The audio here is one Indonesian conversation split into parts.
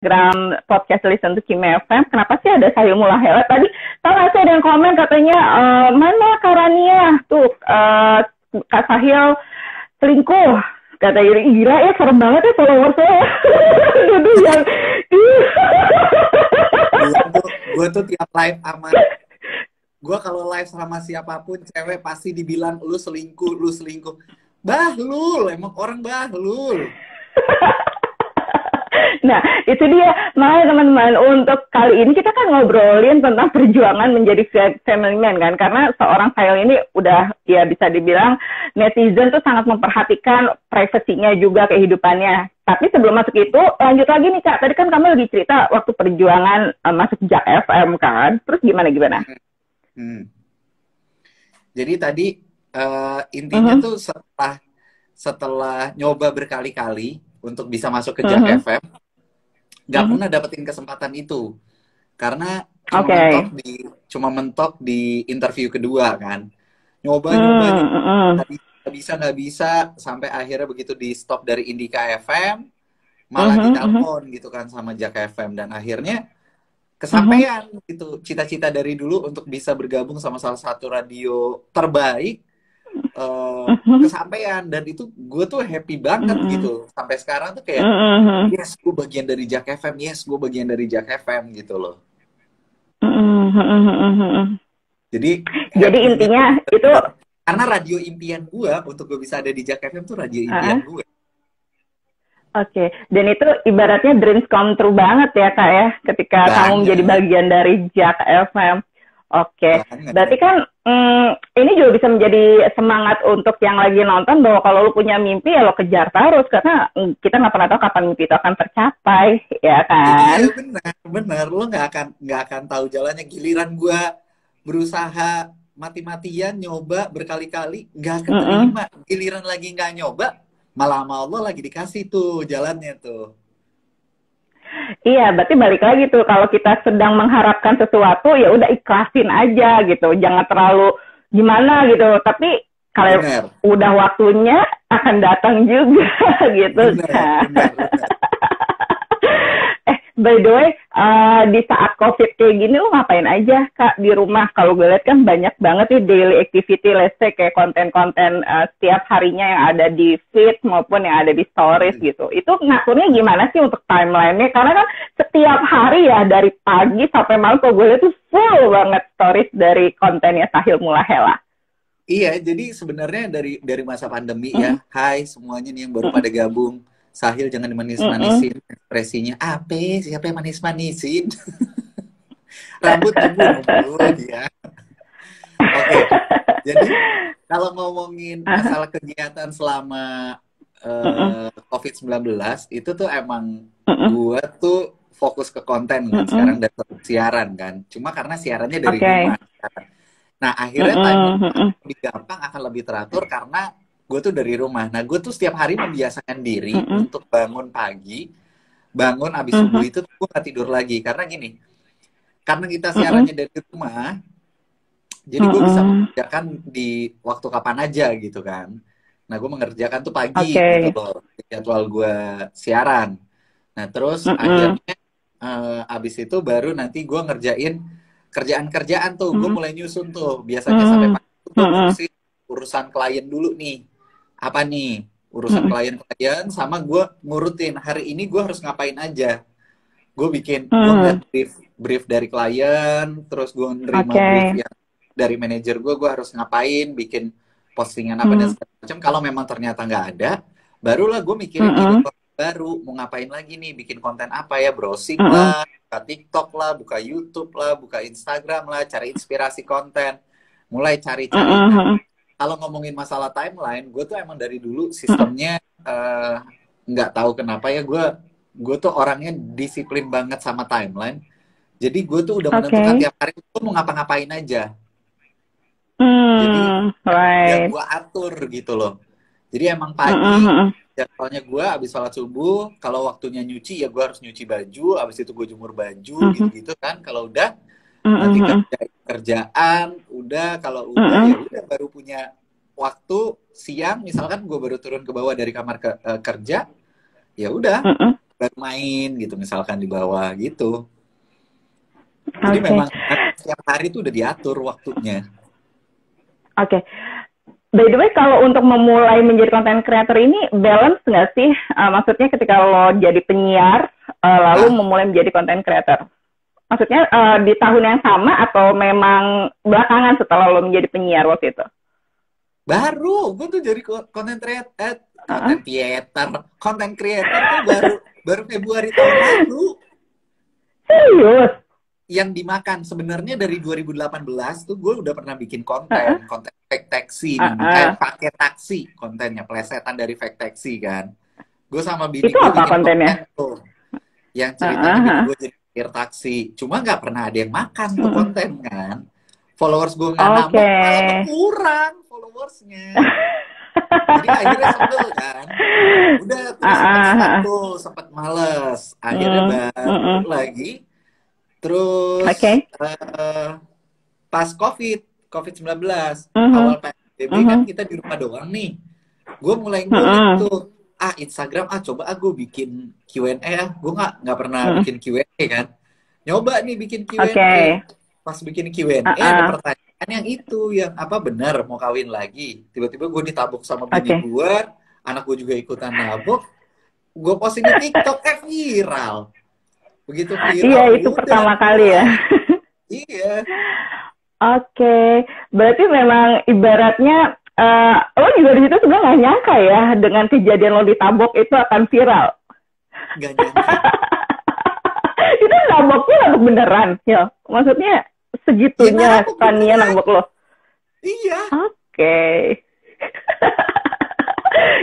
Instagram podcast Listen to Kim FM, kenapa sih ada Sahil Mulahela? Tadi tahu nggak sih ada yang komen katanya, mana Karania tuh Kak Sahil selingkuh. Kata Iri, gila ya serem banget ya followers saya. Gitu yang gue tuh tiap live aman. Gue kalau live sama siapapun cewek pasti dibilang lu selingkuh, lu selingkuh. Bahlul, emang orang bahlul. Nah, itu dia. Makanya teman-teman, untuk kali ini kita kan ngobrolin tentang perjuangan menjadi family man kan. Karena seorang Sahil ini udah, ya bisa dibilang netizen tuh sangat memperhatikan privasinya juga kehidupannya. Tapi sebelum masuk itu, lanjut lagi nih Kak. Tadi kan kamu lagi cerita waktu perjuangan masuk Jak FM kan. Terus gimana? Jadi tadi intinya tuh setelah nyoba berkali-kali untuk bisa masuk ke Jak FM, nggak pernah dapetin kesempatan itu karena cuma mentok di interview kedua kan, nyoba nggak bisa sampai akhirnya begitu di stop dari Indika FM malah ditelepon gitu kan sama Jak FM, dan akhirnya kesampaian gitu cita-cita dari dulu untuk bisa bergabung sama salah satu radio terbaik, kesampaian. Dan itu gue tuh happy banget gitu sampai sekarang tuh kayak yes gue bagian dari Jak FM, yes gue bagian dari Jak FM gitu loh. Jadi intinya itu karena radio impian gue untuk gue bisa ada di Jak FM tuh radio impian gue. Oke, dan itu ibaratnya dreams come true banget ya Kak ya, ketika kamu menjadi bagian dari Jak FM. Oke, berarti kan ini juga bisa menjadi semangat untuk yang lagi nonton bahwa kalau lu punya mimpi ya lo kejar terus, karena kita nggak pernah tahu kapan mimpi itu akan tercapai, ya kan? Iya benar, lo nggak akan tahu jalannya. Giliran gue berusaha mati-matian nyoba berkali-kali nggak keterima, giliran lagi nggak nyoba malah sama Allah lagi dikasih tuh jalannya tuh. Iya, berarti balik lagi tuh, kalau kita sedang mengharapkan sesuatu ya udah ikhlasin aja gitu, jangan terlalu gimana gitu. Tapi kalau udah waktunya akan datang juga gitu kan. By the way, di saat COVID kayak gini lu ngapain aja Kak di rumah? Kalau gue lihat kan banyak banget nih daily activity, let's say kayak konten-konten setiap harinya yang ada di feed maupun yang ada di stories gitu. Itu ngaturnya gimana sih untuk timeline-nya? Karena kan setiap hari ya dari pagi sampai malam kalau gue lihat tuh full banget stories dari kontennya Sahil Mulahela. Iya, jadi sebenarnya dari masa pandemi ya, hai semuanya nih yang baru pada gabung. Sahil jangan dimanis-manisin ekspresinya. Siapa yang manis-manisin? Rambut ngebut ya. Oke. Jadi kalau ngomongin masalah kegiatan selama COVID-19 itu tuh emang gue tuh fokus ke konten kan sekarang dan siaran kan. Cuma karena siarannya dari rumah. Nah akhirnya lebih gampang, akan lebih teratur karena gue tuh dari rumah. Nah, gue tuh setiap hari membiasakan diri untuk bangun pagi, bangun abis subuh itu gue gak tidur lagi. Karena gini, karena kita siarannya dari rumah, jadi gue bisa mengerjakan di waktu kapan aja gitu kan. Nah, gue mengerjakan tuh pagi gitu loh, jadwal gue siaran. Nah, terus akhirnya abis itu baru nanti gue ngerjain kerjaan-kerjaan tuh. Gue mulai nyusun tuh, biasanya sampai pagi gue urusan klien dulu nih. Apa nih urusan klien-klien, sama gue ngurutin hari ini gue harus ngapain aja. Gue bikin gue ngeliat brief dari klien, terus gue nerima brief yang dari manajer gue harus ngapain, bikin postingan apa dan segala macam. Kalau memang ternyata nggak ada, barulah gue mikirin ide baru mau ngapain lagi nih, bikin konten apa ya, browsing lah, buka TikTok lah, buka YouTube lah, buka Instagram lah, cari inspirasi konten, mulai cari-cari. Kalau ngomongin masalah timeline, gue tuh emang dari dulu sistemnya nggak tahu kenapa ya, gue tuh orangnya disiplin banget sama timeline. Jadi gue tuh udah menentukan tiap hari gue mau ngapa-ngapain aja. Jadi ya gue atur gitu loh. Jadi emang pagi jadwalnya gue abis sholat subuh, kalau waktunya nyuci ya gue harus nyuci baju, abis itu gue jemur baju gitu-gitu kan. Kalau udah nanti kerjaan udah, kalau udah ya udah baru punya waktu siang, misalkan gue baru turun ke bawah dari kamar kerja, ya udah baru main gitu misalkan di bawah gitu. Jadi memang setiap hari itu udah diatur waktunya. Oke. By the way, kalau untuk memulai menjadi content creator ini balance nggak sih? Maksudnya ketika lo jadi penyiar, lalu memulai menjadi content creator. Maksudnya di tahun yang sama atau memang belakangan setelah lo menjadi penyiar waktu itu? Baru, gue tuh jadi content creator tuh baru Februari tahun lalu. Serius? Yang dimakan sebenarnya dari 2018 tuh gue udah pernah bikin konten fake taxi, pakai taksi kontennya, plesetan dari fake taxi kan. Gue sama bini gue bikin konten tuh, yang ceritanya bini gue jadi supir taksi. Cuma nggak pernah ada yang makan tuh konten kan. Followers gue nggak nambah, malah berkurang followersnya. Jadi akhirnya sebel kan. Udah terus sempet males. Akhirnya baru lagi. Terus pas COVID-19 awal PSBB kan kita di rumah doang nih. Gue mulai ngulik tuh, Instagram coba gue bikin Q&A gue nggak pernah bikin Q&A kan. Nyoba nih bikin Q&A. Pas bikin Q&A ada pertanyaan yang itu yang apa benar mau kawin lagi. Tiba-tiba gue ditabuk sama bini gue, anak gue juga ikutan nabok. Gue posting di TikTok viral. Begitu viral. Iya, itu pertama kali ya. Iya. Oke, berarti memang ibaratnya lo juga di situ sebenarnya nggak nyangka ya dengan kejadian lo ditabok itu akan viral. Nggak nyangka. Itu naboknya nabok beneran, ya? Maksudnya segitunya Tania nabok lo? Iya. Oke.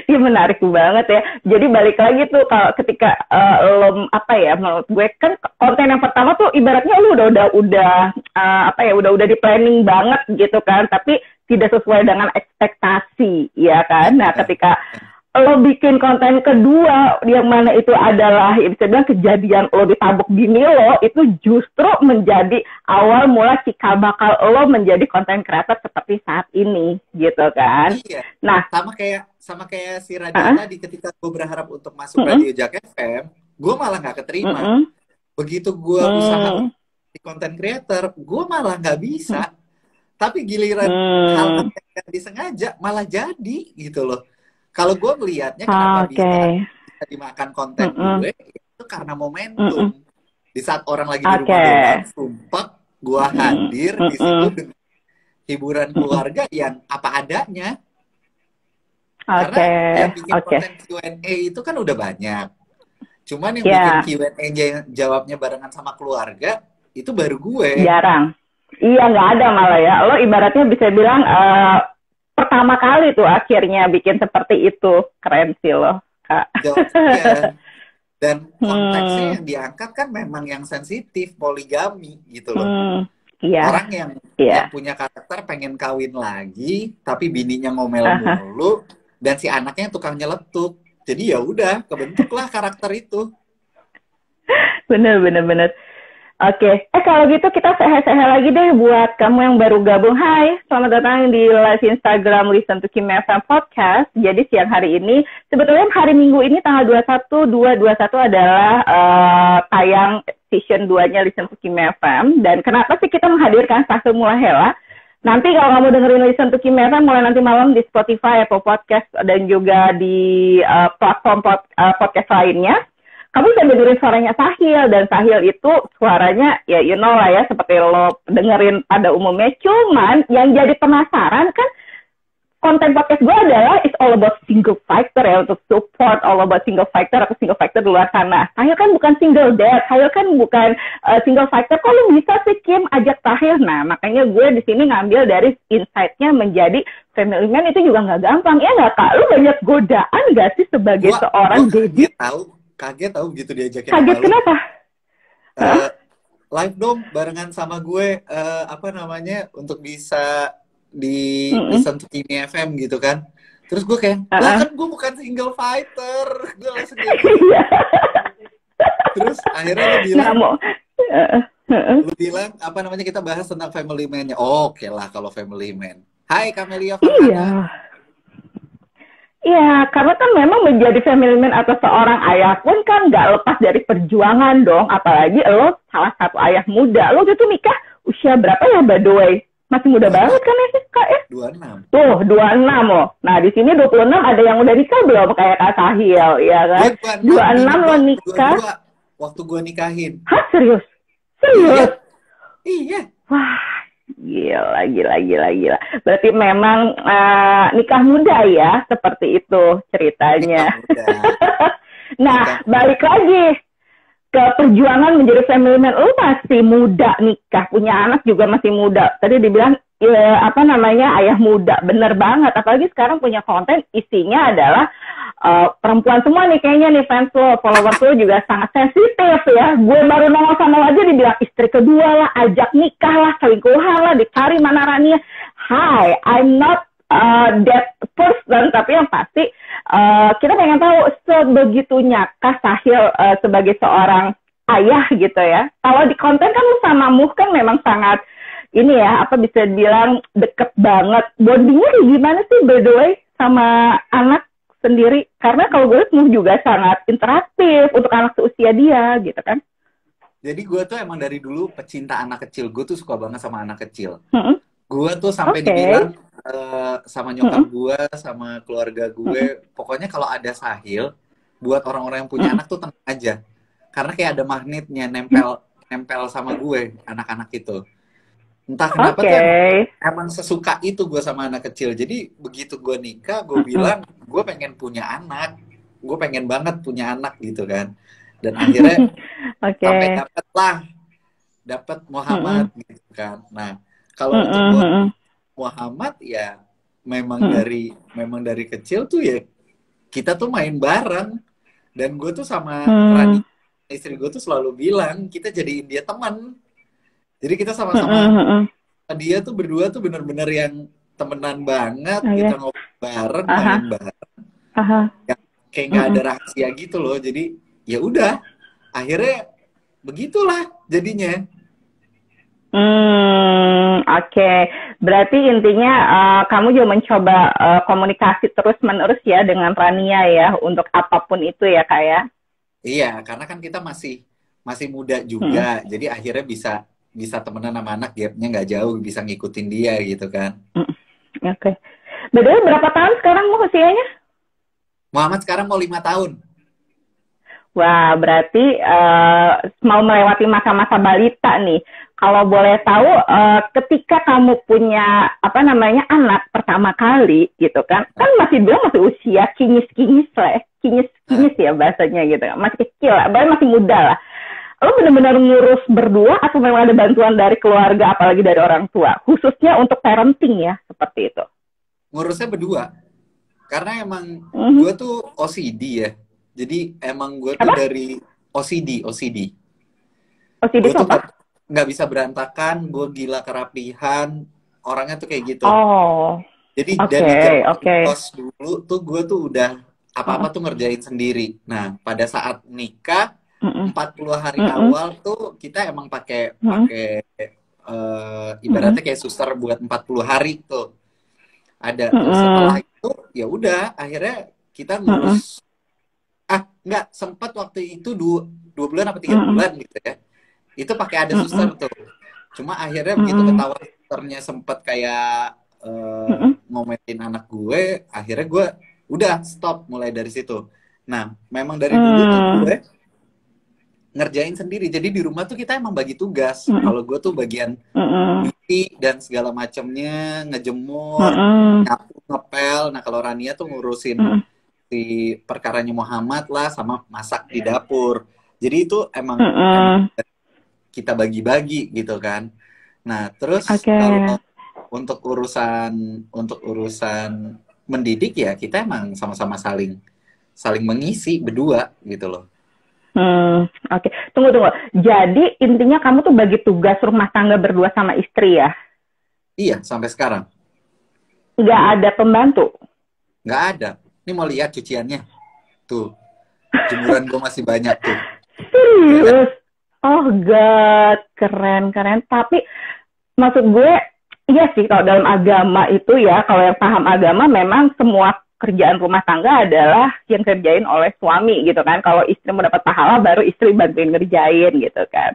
Iya, menarik banget ya. Jadi balik lagi tuh kalau ketika lo menurut gue kan konten yang pertama tuh ibaratnya lo udah di planning banget gitu kan, tapi tidak sesuai dengan ekspektasi, ya kan? Nah, ketika lo bikin konten kedua yang mana itu adalah bisa bilang kejadian lo ditabok bini lo, itu justru menjadi awal mula cikal bakal lo menjadi konten creator seperti saat ini gitu kan. Iya. Nah, sama kayak si radio tadi ketika gue berharap untuk masuk Radio Jak FM, gue malah nggak keterima. Begitu gue usaha di konten creator, gue malah nggak bisa. Tapi giliran hal yang disengaja malah jadi gitu loh. Kalau gue melihatnya kenapa bisa dimakan konten gue, itu karena momentum. Di saat orang lagi di rumah doang, sumpah gue hadir di situ dengan hiburan keluarga yang apa adanya. Karena yang bikin konten Q&A itu kan udah banyak. Cuman yang bikin Q&A jawabnya barengan sama keluarga, itu baru gue. Jarang. Iya, nggak ada malah ya. Lo ibaratnya bisa bilang pertama kali tuh akhirnya bikin seperti itu. Keren sih lo, Kak. Jawabnya. Dan konteksnya yang diangkat kan memang yang sensitif, poligami gitu loh. Orang yang punya karakter pengen kawin lagi, tapi bininya ngomel mulu, dan si anaknya tukang nyeletuk. Jadi ya udah, kebentuklah karakter itu. Bener. Oke, kalau gitu kita sehe-sehe lagi deh buat kamu yang baru gabung. Hai, selamat datang di live Instagram Listen to Kim FM Podcast. Jadi siang hari ini, sebetulnya hari Minggu ini tanggal 21 adalah tayang season 2-nya Listen to Kim FM. Dan kenapa sih kita menghadirkan Sahil Mulahela? Nanti kalau kamu dengerin Listen to Kim FM mulai nanti malam di Spotify, Apple Podcast, dan juga di platform podcast lainnya. Kamu bisa dengerin suaranya Sahil, dan Sahil itu suaranya, ya you know lah ya, seperti lo dengerin pada umumnya. Cuman yang jadi penasaran kan, konten podcast gue adalah it's all about single factor ya, untuk support all about single factor atau single factor di luar sana. Sahil kan bukan single dad, Sahil kan bukan single factor. Kok lo bisa sih Kim ajak Sahil? Nah, makanya gue di sini ngambil dari insight-nya menjadi family man itu juga nggak gampang. Ya nggak, Kak? Lo banyak godaan nggak sih sebagai seorang baby? Kaget tahu gitu diajakin. Kaget kenapa? Live dong barengan sama gue untuk bisa di Listen to Kimi FM gitu kan. Terus gue kayak, lah kan gue bukan single fighter. Gue langsung kayak gitu. Terus akhirnya lu bilang kita bahas tentang family man-nya. Oke lah kalau family man. Hai Camelia Farhana. Iya, karena kan memang menjadi family man atau seorang ayah pun kan nggak lepas dari perjuangan dong. Apalagi lo salah satu ayah muda. Lo itu nikah usia berapa ya, by the way? Masih muda banget 26. kan ya sih, Kak ya? 26. Tuh, 26 loh. Nah, di sini 26 ada yang udah nikah belum? Kayak Kak Sahil, ya kan? Gue 26 26, lo bini nikah. gue 22 waktu gue nikahin. Hah, serius? Iya, Serius? iya. Wah, gila. Berarti memang nikah muda ya, seperti itu Nikah ceritanya. muda. Nah, Nikah. balik lagi ke perjuangan menjadi family man. Lu masih muda nikah, punya anak juga masih muda. Tadi dibilang ya, apa namanya, ayah muda. Bener banget. Apalagi sekarang punya konten isinya adalah perempuan semua nih kayaknya nih, fans lo, followers lo juga sangat sensitif ya. Gue baru nongol sama lo aja dibilang istri kedua lah, ajak nikah lah, selingkuhan lah, dicari mana Rania. Hi, I'm not that person, tapi yang pasti kita pengen tahu sebegitunya Kak Sahil sebagai seorang ayah gitu ya. Kalau di konten kan lu sama Muh kan memang sangat ini ya, apa bisa dibilang deket banget. Bondingnya gimana sih by the way sama anak sendiri? Karena kalau gue lihat Muh juga sangat interaktif untuk anak seusia dia gitu kan. Jadi gue tuh emang dari dulu pecinta anak kecil. Gue tuh suka banget sama anak kecil. Gue tuh sampai dibilang sama nyokap gue, sama keluarga gue, pokoknya kalau ada Sahil, buat orang-orang yang punya anak tuh tenang aja. Karena kayak ada magnetnya nempel sama gue, anak-anak itu. Entah kenapa tuh emang sesuka itu gue sama anak kecil. Jadi begitu gue nikah, gue bilang gue pengen punya anak. Gue pengen banget punya anak gitu kan. Dan akhirnya sampai dapat Muhammad gitu kan. Nah, kalau untuk Muhammad ya memang dari kecil tuh ya kita tuh main bareng. Dan gue tuh sama Rani, istri gue tuh selalu bilang kita jadiin dia teman. Jadi kita sama-sama dia tuh berdua tuh bener-bener yang temenan banget. Kita ngobrol bareng, main bareng. Ya, kayak nggak ada rahasia gitu loh. Jadi ya udah, akhirnya begitulah jadinya. Oke. Berarti intinya kamu juga mencoba komunikasi terus-menerus ya dengan Rania ya untuk apapun itu ya Kak ya? Iya, karena kan kita masih muda juga, jadi akhirnya bisa temenan sama anak, gapnya nggak jauh, bisa ngikutin dia gitu kan. Oke. Bedanya berapa tahun sekarang Mu usianya? Muhammad sekarang mau 5 tahun. Wah, berarti mau melewati masa-masa balita nih. Kalau boleh tahu, ketika kamu punya anak pertama kali gitu kan masih usia kinyis-kinyis lah, kinyis ya bahasanya gitu, masih kecil lah, masih muda lah. Lo benar-benar ngurus berdua atau memang ada bantuan dari keluarga, apalagi dari orang tua, khususnya untuk parenting ya, seperti itu? Ngurusnya berdua, karena emang gue tuh OCD ya. Jadi emang gue tuh dari OCD gue tuh nggak bisa berantakan, gue gila kerapihan, orangnya tuh kayak gitu. Jadi dari zaman kos dulu tuh gue tuh udah apa-apa tuh ngerjain sendiri. Nah pada saat nikah 40 hari awal tuh kita emang pakai ibaratnya kayak suster buat 40 hari tuh ada. Terus setelah itu ya udah akhirnya kita ngurus. Nggak sempat waktu itu 2 bulan apa 3 bulan gitu ya. Itu pakai ada suster tuh. Cuma akhirnya begitu ketahuan susternya sempat kayak ngometin anak gue, akhirnya gue udah stop mulai dari situ. Nah, memang dari dulu tuh gue ngerjain sendiri. Jadi di rumah tuh kita emang bagi tugas. Kalau gue tuh bagian nyuci dan segala macamnya, ngejemur, nyapu, ngepel. Nah, kalau Rania tuh ngurusin di perkaranya Muhammad lah, sama masak di dapur. Jadi itu emang kita bagi-bagi gitu kan. Nah, terus kalau untuk urusan mendidik ya kita emang sama-sama saling mengisi berdua gitu loh. Oke. Tunggu. Jadi intinya kamu tuh bagi tugas rumah tangga berdua sama istri ya? Iya, sampai sekarang. Nggak ada pembantu? Nggak ada. Ini mau lihat cuciannya. Tuh. Jemuran gue masih banyak tuh. Serius? Oh God, keren. Tapi maksud gue, iya sih kalau dalam agama itu ya, kalau yang paham agama memang semua kerjaan rumah tangga adalah yang kerjain oleh suami gitu kan. Kalau istri mendapat pahala baru istri bantuin ngerjain gitu kan.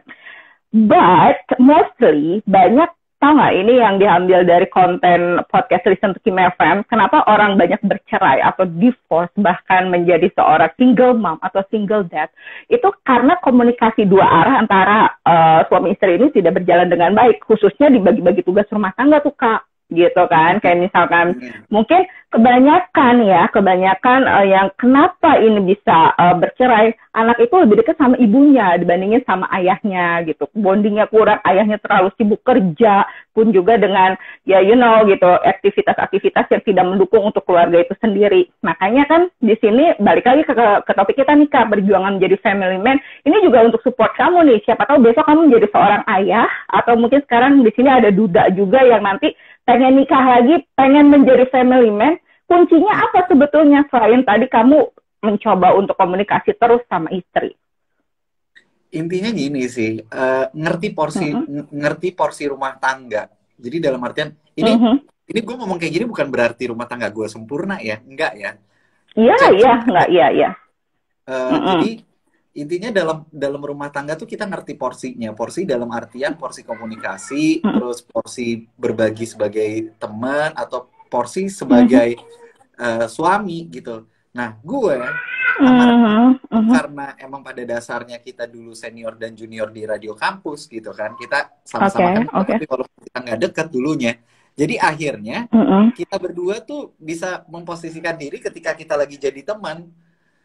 But mostly banyak, tau nggak, ini yang diambil dari konten podcast Listen to Kim FM, kenapa orang banyak bercerai atau divorce bahkan menjadi seorang single mom atau single dad, itu karena komunikasi dua arah antara suami istri ini tidak berjalan dengan baik, khususnya dibagi-bagi tugas rumah tangga tuh Kak, gitu kan. Kayak misalkan mungkin kebanyakan yang kenapa ini bisa bercerai, anak itu lebih dekat sama ibunya dibandingin sama ayahnya gitu. Bondingnya kurang, ayahnya terlalu sibuk kerja, pun juga dengan ya gitu, aktivitas-aktivitas yang tidak mendukung untuk keluarga itu sendiri. Makanya kan di sini balik lagi ke topik kita nih Kak, berjuangan menjadi family man. Ini juga untuk support kamu nih. Siapa tahu besok kamu menjadi seorang ayah, atau mungkin sekarang di sini ada duda juga yang nanti pengen nikah lagi, pengen menjadi family man. Kuncinya apa sebetulnya selain tadi kamu mencoba untuk komunikasi terus sama istri? Intinya gini sih, ngerti porsi rumah tangga. Jadi dalam artian ini gue ngomong kayak gini bukan berarti rumah tangga gue sempurna ya, enggak ya. Iya. Jadi intinya dalam rumah tangga tuh kita ngerti porsinya. Porsi dalam artian porsi komunikasi, terus porsi berbagi sebagai teman, atau porsi sebagai suami gitu. Nah, gue karena emang pada dasarnya kita dulu senior dan junior di radio kampus gitu kan, kita sama-sama tapi walaupun kita nggak dekat dulunya. Jadi akhirnya kita berdua tuh bisa memposisikan diri ketika kita lagi jadi teman.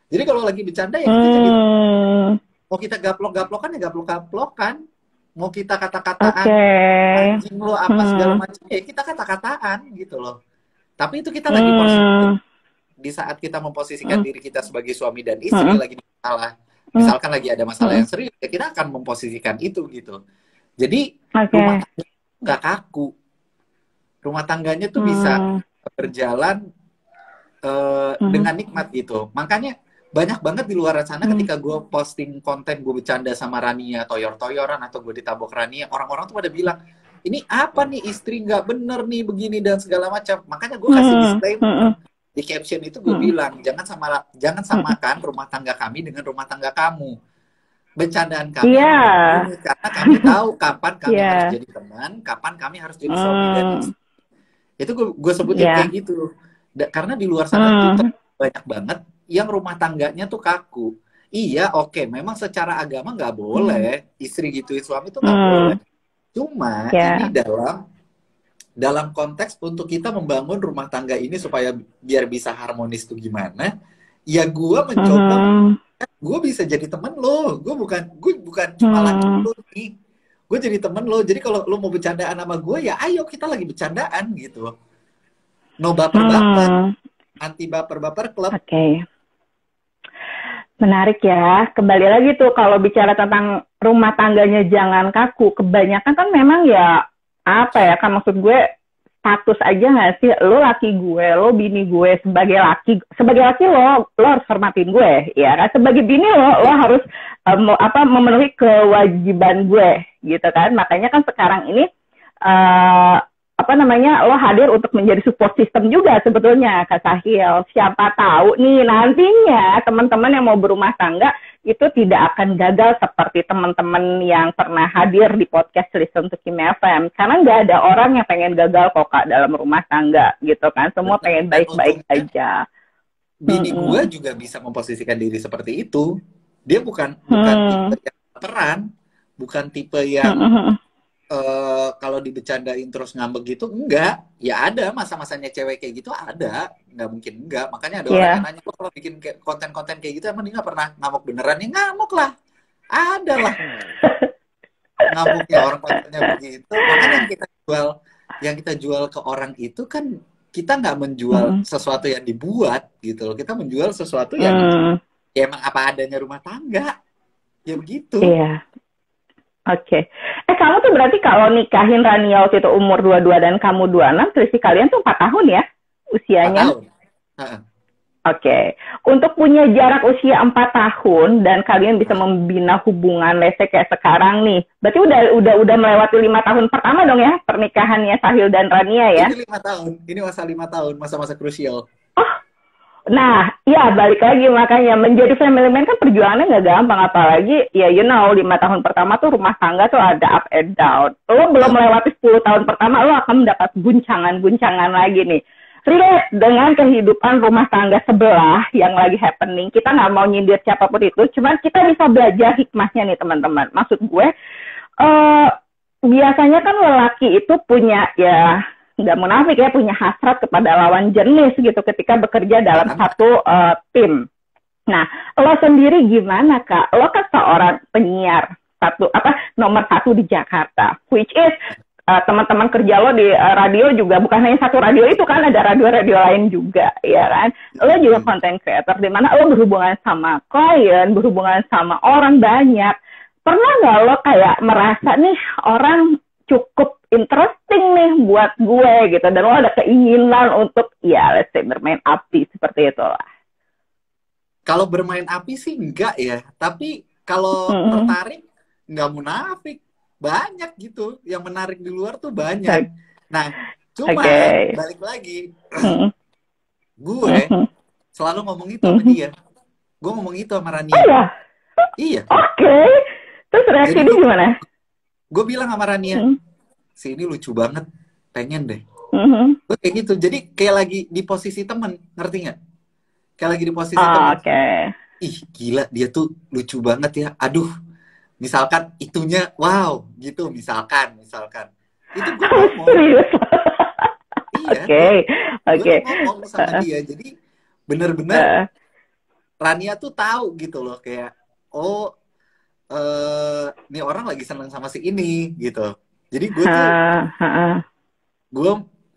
Jadi kalau lagi bercanda ya kita jadi mau kita gaplok-gaplokan ya gaplok-gaplokan. Mau kita kata-kataan anjing lo apa segala macam ya kita kata-kataan gitu loh. Tapi itu kita lagi posisi di saat kita memposisikan diri kita sebagai suami dan istri lagi di masalah. Misalkan lagi ada masalah yang serius, ya kita akan memposisikan itu gitu. Jadi rumah tangga nggak kaku. Rumah tangganya tuh bisa berjalan dengan nikmat gitu. Makanya banyak banget di luar sana ketika gue posting konten gue bercanda sama Rania, toyor-toyoran, atau gue ditabok Rania, orang-orang tuh pada bilang, ini apa nih istri nggak bener nih begini dan segala macam. Makanya gue kasih disclaimer di caption itu, gue bilang jangan samakan rumah tangga kami dengan rumah tangga kamu. Bercandaan kami karena kami tahu kapan kami harus jadi teman, kapan kami harus jadi suami dan istri. Itu gue sebutin kayak gitu. Karena di luar sana tuh banyak banget yang rumah tangganya tuh kaku. Iya, oke, memang secara agama nggak boleh istri gituin suami tuh nggak boleh. Cuma ini dalam konteks untuk kita membangun rumah tangga ini supaya biar bisa harmonis tuh gimana? Ya gue mencoba, gue bisa jadi temen lo. Gue bukan cuma laki lo nih. Gue jadi temen lo. Jadi kalau lo mau bercandaan sama gue, ya ayo kita lagi bercandaan gitu. No baper-baper, anti baper-baper klub. Oke. Menarik ya. Kembali lagi tuh kalau bicara tentang rumah tangganya jangan kaku. Kebanyakan kan memang ya apa ya kan, maksud gue status aja nggak sih, lo laki gue, lo bini gue, sebagai laki lo harus hormatin gue ya kan, sebagai bini lo harus memenuhi kewajiban gue gitu kan. Makanya kan sekarang ini lo hadir untuk menjadi support system juga sebetulnya Kak Sahil. Siapa tahu nih nantinya teman-teman yang mau berumah tangga itu tidak akan gagal seperti teman-teman yang pernah hadir di podcast Listen to Kim FM. Karena nggak ada orang yang pengen gagal kok Kak dalam rumah tangga gitu kan. Semua pengen baik-baik aja. Bini gue juga bisa memposisikan diri seperti itu. Dia bukan tipe yang baperan, bukan tipe yang kalau dibecandain terus ngambek gitu, enggak. Ya ada masa-masanya cewek kayak gitu, ada. Nggak mungkin enggak. Makanya ada orang yang nanya, kok kalau bikin konten-konten kayak gitu emang dia nggak pernah ngamuk beneran? Ya ngamuk lah. Ada lah. Ngamuknya orang kontennya begitu. Makanya yang kita jual ke orang itu kan, kita nggak menjual sesuatu yang dibuat gitu loh. Kita menjual sesuatu yang ya emang apa adanya rumah tangga. Ya begitu. Iya. Oke. Kamu tuh berarti kalau nikahin Rania waktu itu umur 22 dan kamu 26, selisih kalian tuh 4 tahun ya usianya? 4 tahun. Oke. Untuk punya jarak usia 4 tahun dan kalian bisa membina hubungan lese kayak sekarang nih. Berarti udah melewati 5 tahun pertama dong ya pernikahannya Sahil dan Rania ya? Ini 5 tahun. Ini masa 5 tahun, masa-masa krusial. Oh, Nah, ya balik lagi makanya menjadi family man kan perjuangannya nggak gampang, apalagi ya 5 tahun pertama tuh rumah tangga tuh ada up and down. Lo belum melewati 10 tahun pertama, lo akan mendapat guncangan-guncangan lagi nih. Relate dengan kehidupan rumah tangga sebelah yang lagi happening. Kita nggak mau nyindir siapapun itu, cuman kita bisa belajar hikmahnya nih teman-teman. Maksud gue, biasanya kan lelaki itu punya ya nggak munafik ya, punya hasrat kepada lawan jenis gitu ketika bekerja dalam satu tim. Nah, lo sendiri gimana Kak? Lo kan seorang penyiar nomor 1 di Jakarta, which is teman-teman kerja lo di radio juga bukan hanya satu radio itu kan, ada radio-radio lain juga, ya kan? Lo juga content creator di mana lo berhubungan sama klien, berhubungan sama orang banyak. Pernah nggak lo kayak merasa nih orang cukup interesting nih buat gue gitu, dan lo ada keinginan untuk ya let's say bermain api seperti itu lah? Kalau bermain api sih enggak ya, tapi kalau tertarik nggak munafik, banyak gitu yang menarik di luar tuh banyak. Nah cuma balik lagi, gue selalu ngomong itu sama dia, gue ngomong itu sama Rania. Iya. Oke. Terus reaksi dia gimana? Gue bilang sama Rania, si ini lucu banget, pengen deh. Gue kayak gitu, jadi kayak lagi di posisi temen, ngerti nggak? Kayak lagi di posisi temen. Ih gila, dia tuh lucu banget ya. Aduh, misalkan itunya, wow, gitu. Misalkan. Itu gue ngomong. Iya. Gue ngomong sama dia, jadi bener-bener Rania tuh tahu gitu loh, kayak oh. Nih orang lagi seneng sama si ini gitu. Jadi gue tuh gue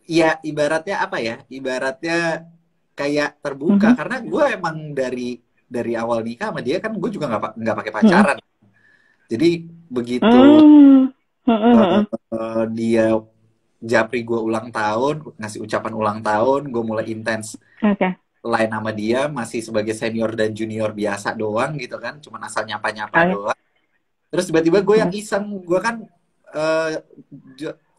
ya ibaratnya apa ya? Ibaratnya kayak terbuka karena gue emang dari awal nikah sama dia kan gue juga nggak pakai pacaran. Jadi begitu dia japri gue ulang tahun, ngasih ucapan ulang tahun, gue mulai intens. Lain nama dia masih sebagai senior dan junior biasa doang gitu kan, cuman asal nyapa-nyapa doang. Terus tiba-tiba gue yang iseng, gue kan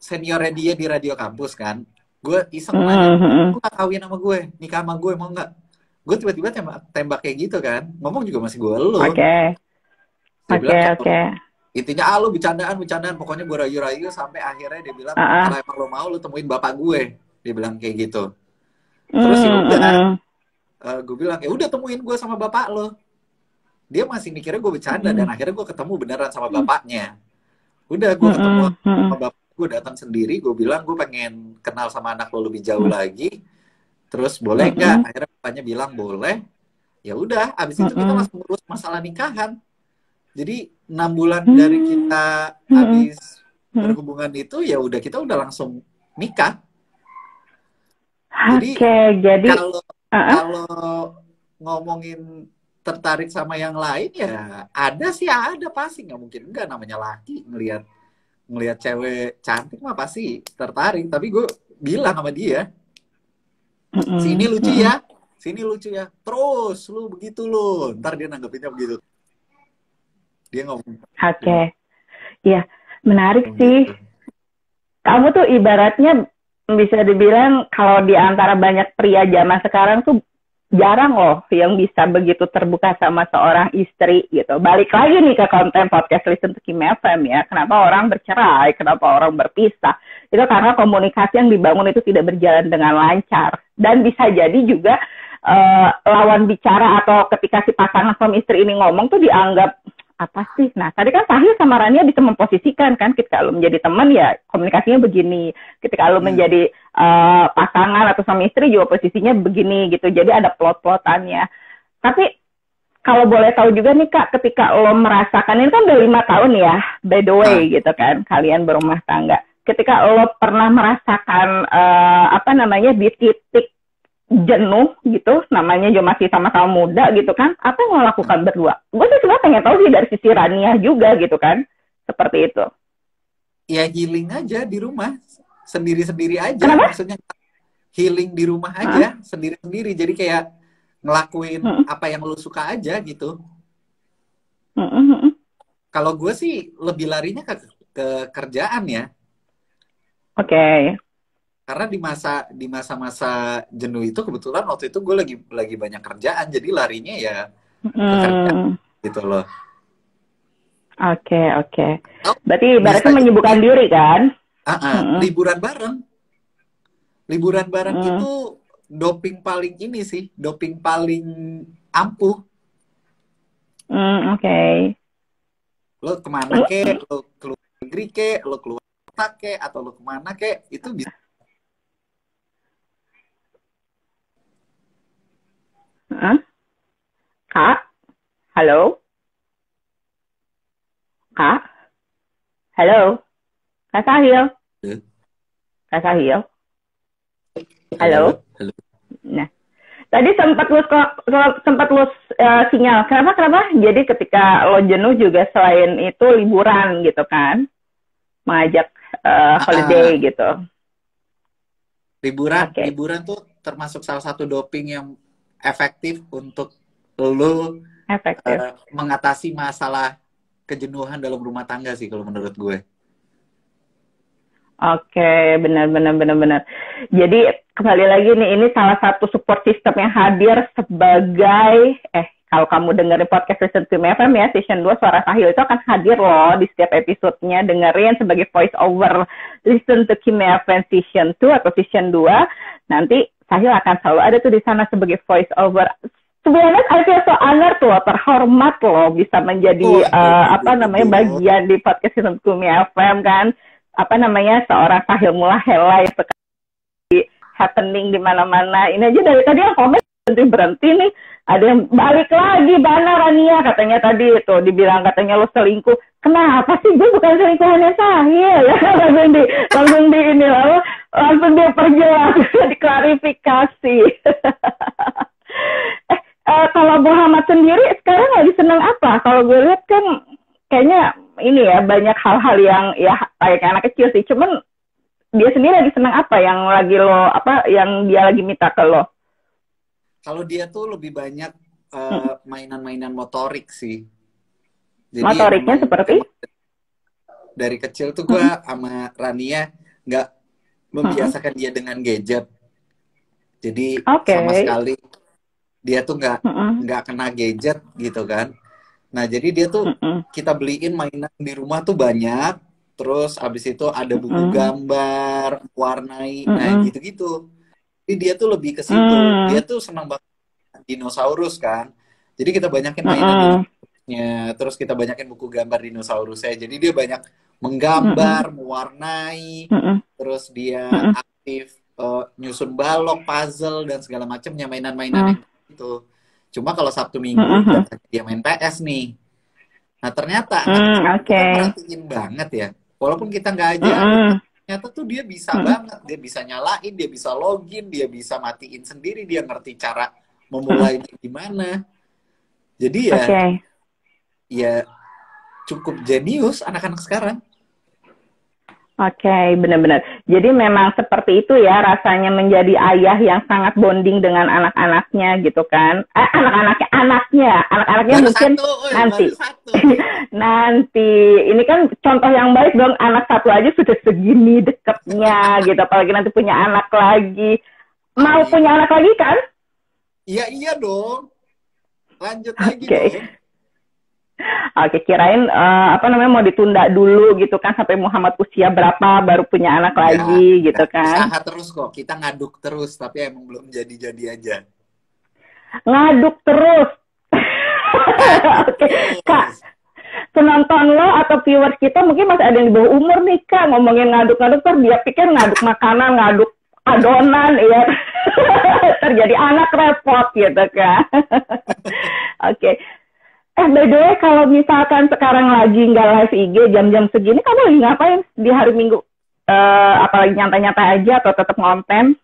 seniornya dia di radio kampus kan, gue iseng nanya, lu gak kawin sama gue, nikah sama gue mau nggak? Gue tiba-tiba tembak kayak gitu kan, ngomong juga masih gue lo. Intinya lu bercandaan, pokoknya gue rayu-rayu sampai akhirnya dia bilang kalau emang lo mau lu temuin bapak gue, dia bilang kayak gitu. Terus ya udah. Gue bilang ya udah temuin gue sama bapak lo. Dia masih mikirnya gue bercanda dan akhirnya gue ketemu beneran sama bapaknya. Udah gue ketemu sama bapak, gue datang sendiri, gue bilang gue pengen kenal sama anak lo lebih jauh lagi. Terus boleh nggak? Akhirnya bapaknya bilang boleh. Ya udah, abis itu kita langsung ngurus masalah nikahan. Jadi 6 bulan dari kita habis berhubungan itu ya udah kita udah langsung nikah. Jadi kalau ngomongin tertarik sama yang lain ya ada pasti, nggak mungkin enggak, namanya laki ngelihat cewek cantik mah pasti tertarik. Tapi gue bilang sama dia, sini lucu ya, terus lu begitu lu, ntar dia nanggepinnya begitu, dia ngomong. Iya menarik sih. Kamu tuh ibaratnya bisa dibilang kalau di antara banyak pria zaman sekarang tuh jarang loh yang bisa begitu terbuka sama seorang istri gitu. Balik lagi nih ke konten podcast Listen to Kim FM ya. Kenapa orang bercerai, kenapa orang berpisah? Itu karena komunikasi yang dibangun itu tidak berjalan dengan lancar. Dan bisa jadi juga lawan bicara atau ketika si pasangan suami istri ini ngomong tuh dianggap apa sih? Nah, tadi kan Sahil sama Rania bisa memposisikan kan, ketika lo menjadi teman ya komunikasinya begini, ketika lo menjadi pasangan atau suami istri juga posisinya begini gitu, jadi ada plot-plotannya. Tapi kalau boleh tahu juga nih Kak, ketika lo merasakan, ini kan udah 5 tahun ya, by the way gitu kan, kalian berumah tangga. Ketika lo pernah merasakan di titik jenuh gitu, namanya juga masih sama-sama muda gitu kan, apa yang lo lakukan berdua? Gue sih sebenarnya pengen tahu sih dari sisi Rania juga gitu kan, seperti itu. Ya healing aja di rumah, sendiri-sendiri aja. Kenapa? Maksudnya healing di rumah aja, sendiri-sendiri. Jadi kayak ngelakuin apa yang lo suka aja gitu. Kalau gue sih lebih larinya ke kerjaan ya. Oke. Karena di masa-masa jenuh itu kebetulan waktu itu gue lagi banyak kerjaan, jadi larinya ya ke kerjaan Hmm. gitu loh. Oke, oke. Oh, Berarti bisa ibaratnya menyibukkan jadi diri kan? Mm-mm. liburan bareng. Liburan bareng Mm-mm. itu doping paling ini sih, doping paling ampuh. Oke. Lo kemana kek, lo keluar negeri kek, lo keluar kota kek, atau lo kemana kek, itu bisa. Heeh. Kak, halo? Kak, halo? Kak Sahil? Kak Sahil? Halo? Halo, halo. Nah, tadi sempat lu sinyal. Kenapa? Jadi ketika lo jenuh juga selain itu liburan gitu kan? Mengajak holiday Ah, gitu. liburan, Oke. liburan tuh termasuk salah satu doping yang efektif untuk lo Efektif. mengatasi masalah kejenuhan dalam rumah tangga sih kalau menurut gue. Oke, benar. Jadi kembali lagi nih, ini salah satu support system yang hadir sebagai, kalau kamu dengerin podcast Listen to Me FM ya, season 2 Suara Sahil itu akan hadir loh di setiap episodenya, dengerin sebagai voice over Listen to Me FM season 2 atau season 2, nanti Sahil akan selalu ada tuh di sana sebagai voice over. Sebenarnya I feel so honored loh, terhormat loh bisa menjadi Oh, bagian di podcast Listen to Me FM kan. Seorang Sahil Mulahela yang sekali happening di mana-mana. Ini aja dari tadi yang komen berhenti nih. Ada yang balik lagi, Bana Rania katanya tadi itu dibilang katanya lo selingkuh. Kenapa sih, gue bukan selingkuhannya Sahil ya. langsung di ini lalu langsung dia perjelas diklarifikasi. Kalau Muhammad sendiri sekarang lagi seneng apa? Kalau gue lihat kan kayaknya ini ya banyak hal-hal yang ya kayak anak kecil sih. Cuman dia sendiri lagi seneng apa yang lagi lo yang dia lagi minta ke lo? Kalau dia tuh lebih banyak mainan-mainan motorik sih. Jadi Motoriknya seperti? emang dari kecil tuh gue sama Rania nggak membiasakan dia dengan gadget. Jadi Oke. sama sekali dia tuh nggak kena gadget gitu kan. Nah jadi dia tuh kita beliin mainan di rumah tuh banyak. Terus abis itu ada buku gambar, warnai, nah gitu-gitu. Jadi dia tuh lebih ke situ. Dia tuh senang banget dinosaurus kan. Jadi kita banyakin mainan dinosaurusnya. Terus kita banyakin buku gambar dinosaurusnya. Jadi dia banyak menggambar, mewarnai. Terus dia aktif nyusun balok, puzzle, dan segala macamnya mainan-mainan yang itu. Cuma kalau Sabtu Minggu dia main PS nih. Nah ternyata anak-anak itu kan merhatiin banget ya. Walaupun kita nggak ajarin, ternyata tuh dia bisa banget. Dia bisa nyalain, dia bisa login, dia bisa matiin sendiri, dia ngerti cara memulainya gimana. Jadi ya cukup jenius anak-anak sekarang. Oke, benar-benar. Jadi memang seperti itu ya rasanya menjadi ayah yang sangat bonding dengan anak-anaknya gitu kan. Anaknya Baru mungkin satu, nanti. baru satu. Nanti. Ini kan contoh yang baik dong, anak satu aja sudah segini deketnya gitu. Apalagi nanti punya anak lagi. Mau punya anak lagi kan? Iya dong. Lanjut lagi dong. Oke, kirain mau ditunda dulu gitu kan sampai Muhammad usia berapa baru punya anak lagi gitu kan. Usaha terus kok, kita ngaduk terus tapi emang belum jadi-jadi aja. Ngaduk terus. Oke, Kak. Penonton lo atau viewers kita mungkin masih ada yang di bawah umur nih Kak, ngomongin ngaduk-ngaduk ter dia pikir ngaduk makanan, ngaduk adonan ya. Terjadi anak repot gitu kan. Oke. By the way, kalau misalkan sekarang lagi nggak live IG jam-jam segini, kamu lagi ngapain di hari Minggu? Apalagi nyantai-nyantai aja atau tetap ngonten?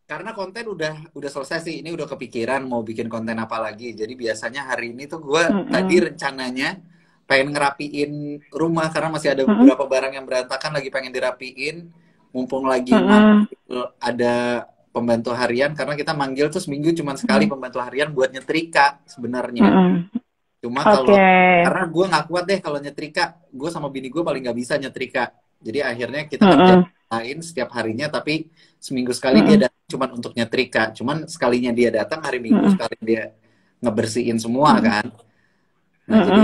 Karena konten udah selesai sih. Ini udah kepikiran mau bikin konten apa lagi. Jadi biasanya hari ini tuh gue tadi rencananya pengen ngerapiin rumah karena masih ada beberapa barang yang berantakan lagi pengen dirapiin. Mumpung lagi ada pembantu harian karena kita manggil tuh seminggu cuma sekali pembantu harian buat nyetrika sebenarnya. Cuma kalau karena gue nggak kuat deh kalau nyetrika, gue sama bini gue paling nggak bisa nyetrika. Jadi akhirnya kita kerja lain setiap harinya, tapi seminggu sekali dia datang cuman untuk nyetrika. Cuman sekalinya dia datang hari Minggu, sekali dia ngebersihin semua kan. Nah, jadi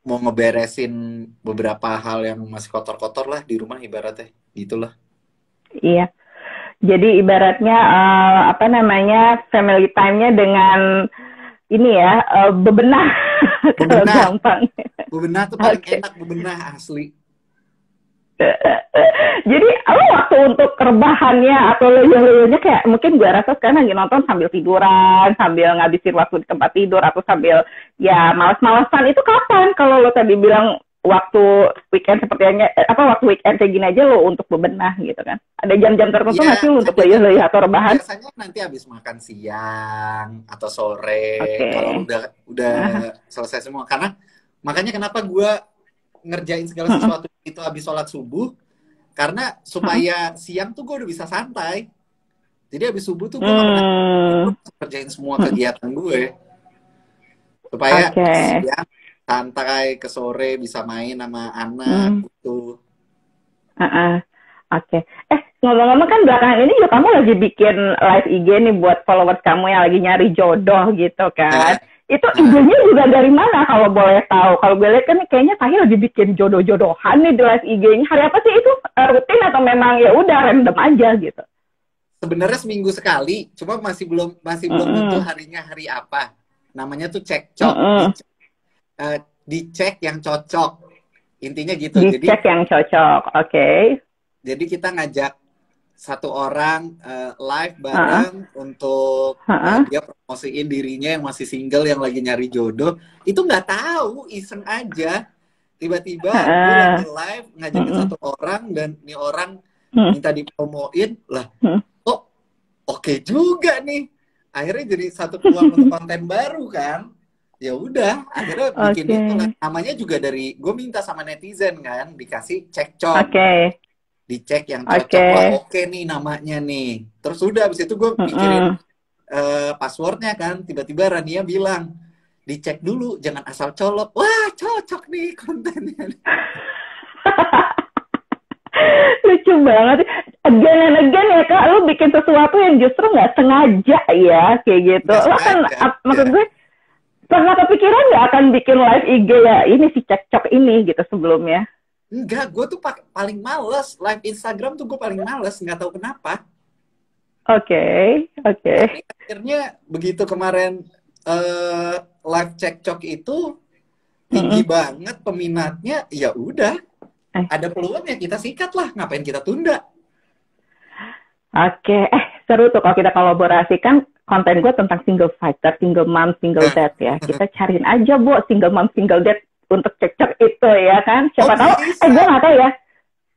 mau ngeberesin beberapa hal yang masih kotor-kotor lah di rumah ibaratnya, gitulah. Iya. Jadi ibaratnya apa namanya, family time-nya dengan ini ya, bebenah. Kalau gampang. Bebenah tuh paling enak, bebenah asli. Jadi lo waktu untuk rebahannya atau loyo-loyonya kayak mungkin gue rasa sekarang lagi nonton sambil tiduran, sambil ngabisin waktu di tempat tidur, atau sambil ya malas-malasan, itu kapan? Kalau lo tadi bilang waktu weekend sepertinya, waktu weekend kayak gini aja lo untuk bebenah gitu kan? Ada jam-jam tertentu nggak sih lo untuk loyo-loyo atau rebahan? Biasanya nanti habis makan siang atau sore, kalau udah selesai semua. Karena makanya kenapa gue ngerjain segala sesuatu itu habis sholat subuh, karena supaya siang tuh gue udah bisa santai. Jadi habis subuh tuh gue gak pernah kerjain semua kegiatan gue, supaya siang santai, ke sore bisa main sama anak gitu. Ngomong-ngomong kan belakangan ini juga kamu lagi bikin live IG nih buat followers kamu yang lagi nyari jodoh gitu kan. Itu idenya juga dari mana kalau boleh tahu? Kalau gue lihat kan kayaknya Sahil lagi bikin jodoh-jodohan nih di live IG-nya. Hari apa sih itu? Rutin atau memang ya udah random aja gitu? Sebenarnya seminggu sekali, cuma masih belum tentu harinya hari apa. Namanya tuh cekcok. Dicek yang cocok. Intinya gitu. Dicek yang cocok. Oke. Jadi kita ngajak satu orang live bareng untuk dia promosiin dirinya yang masih single, yang lagi nyari jodoh. Itu nggak tahu, iseng aja. Tiba-tiba gue lagi live ngajakin satu orang, dan ini orang minta dipromoin lah. Oh, oke juga nih. Akhirnya jadi satu peluang untuk konten baru kan. Ya udah, akhirnya bikin itu lah. Namanya juga dari gue minta sama netizen kan, dikasih cekcok. Dicek yang cocok, wah oke nih namanya nih. Terus udah abis itu gue pikirin passwordnya kan. Tiba-tiba Rania bilang, dicek dulu, jangan asal colok. Wah cocok nih kontennya. Lucu banget. Again and again ya Kak, lu bikin sesuatu yang justru nggak sengaja ya, kayak gitu. Lo kan, maksud gue, pernah kepikiran nggak akan bikin live IG ya, ini si cekcok ini gitu sebelumnya? Enggak, gue tuh paling males. Live Instagram tuh gue paling males, nggak tahu kenapa. Oke. Tapi akhirnya begitu kemarin live cekcok itu tinggi banget peminatnya, ya udah. Ada peluang ya kita sikat lah, ngapain kita tunda? Oke, seru tuh kalau kita kolaborasikan. Konten gue tentang single fighter, single mom, single dad ya. Kita cariin aja Bu, single mom, single dad untuk cek-cek itu ya kan. Siapa tahu, gue nggak tahu ya.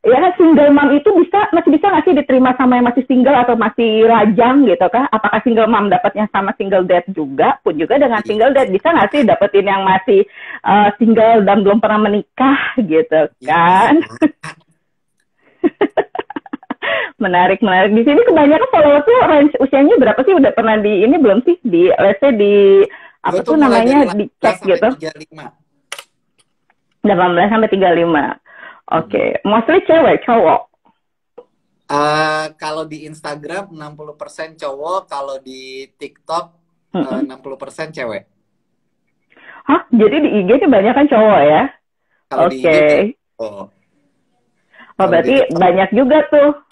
Ya kan, single mom itu masih bisa nggak sih diterima sama yang masih single atau masih lajang gitu kan? Apakah single mom dapatnya sama single dad juga? Pun juga dengan single dad bisa nggak sih dapetin yang masih single dan belum pernah menikah gitu kan? Menarik. Di sini kebanyakan followersnya range usianya berapa sih? Udah pernah di ini belum sih? Di let's say di apa tuh namanya, dicek gitu? 18 sampai 35. Oke. Mostly cewek, cowok? Kalau di Instagram 60% cowok, kalau di TikTok 60% cewek. Hah? Jadi di IG itu banyak kan cowok ya? Oke. Berarti banyak juga tuh.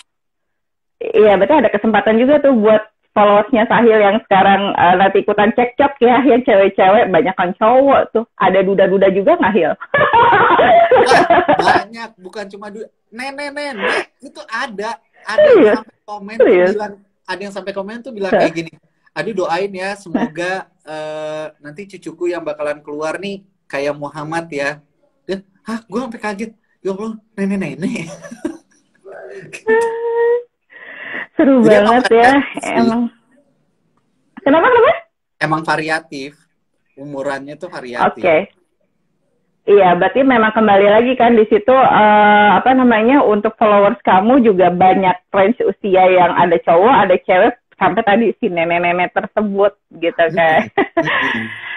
Iya, berarti ada kesempatan juga tuh buat followersnya Sahil yang sekarang nanti ikutan cekcok ya, yang cewek-cewek banyak kan cowok tuh. Ada duda-duda juga nggak, Hil? Banyak, bukan cuma nenek itu ada yang sampai komen tuh bilang, ada yang sampai komen tuh bilang kayak gini, aduh doain ya semoga nanti cucuku yang bakalan keluar nih kayak Muhammad ya. Dan gue sampai kaget, ya Allah, nenek. Seru banget ya, emang. Kenapa? Emang variatif, umurannya tuh variatif. Oke. Iya, berarti memang kembali lagi kan di situ untuk followers kamu juga banyak range usia yang ada cowok, ada cewek, sampai tadi si nenek-nenek tersebut gitu kan.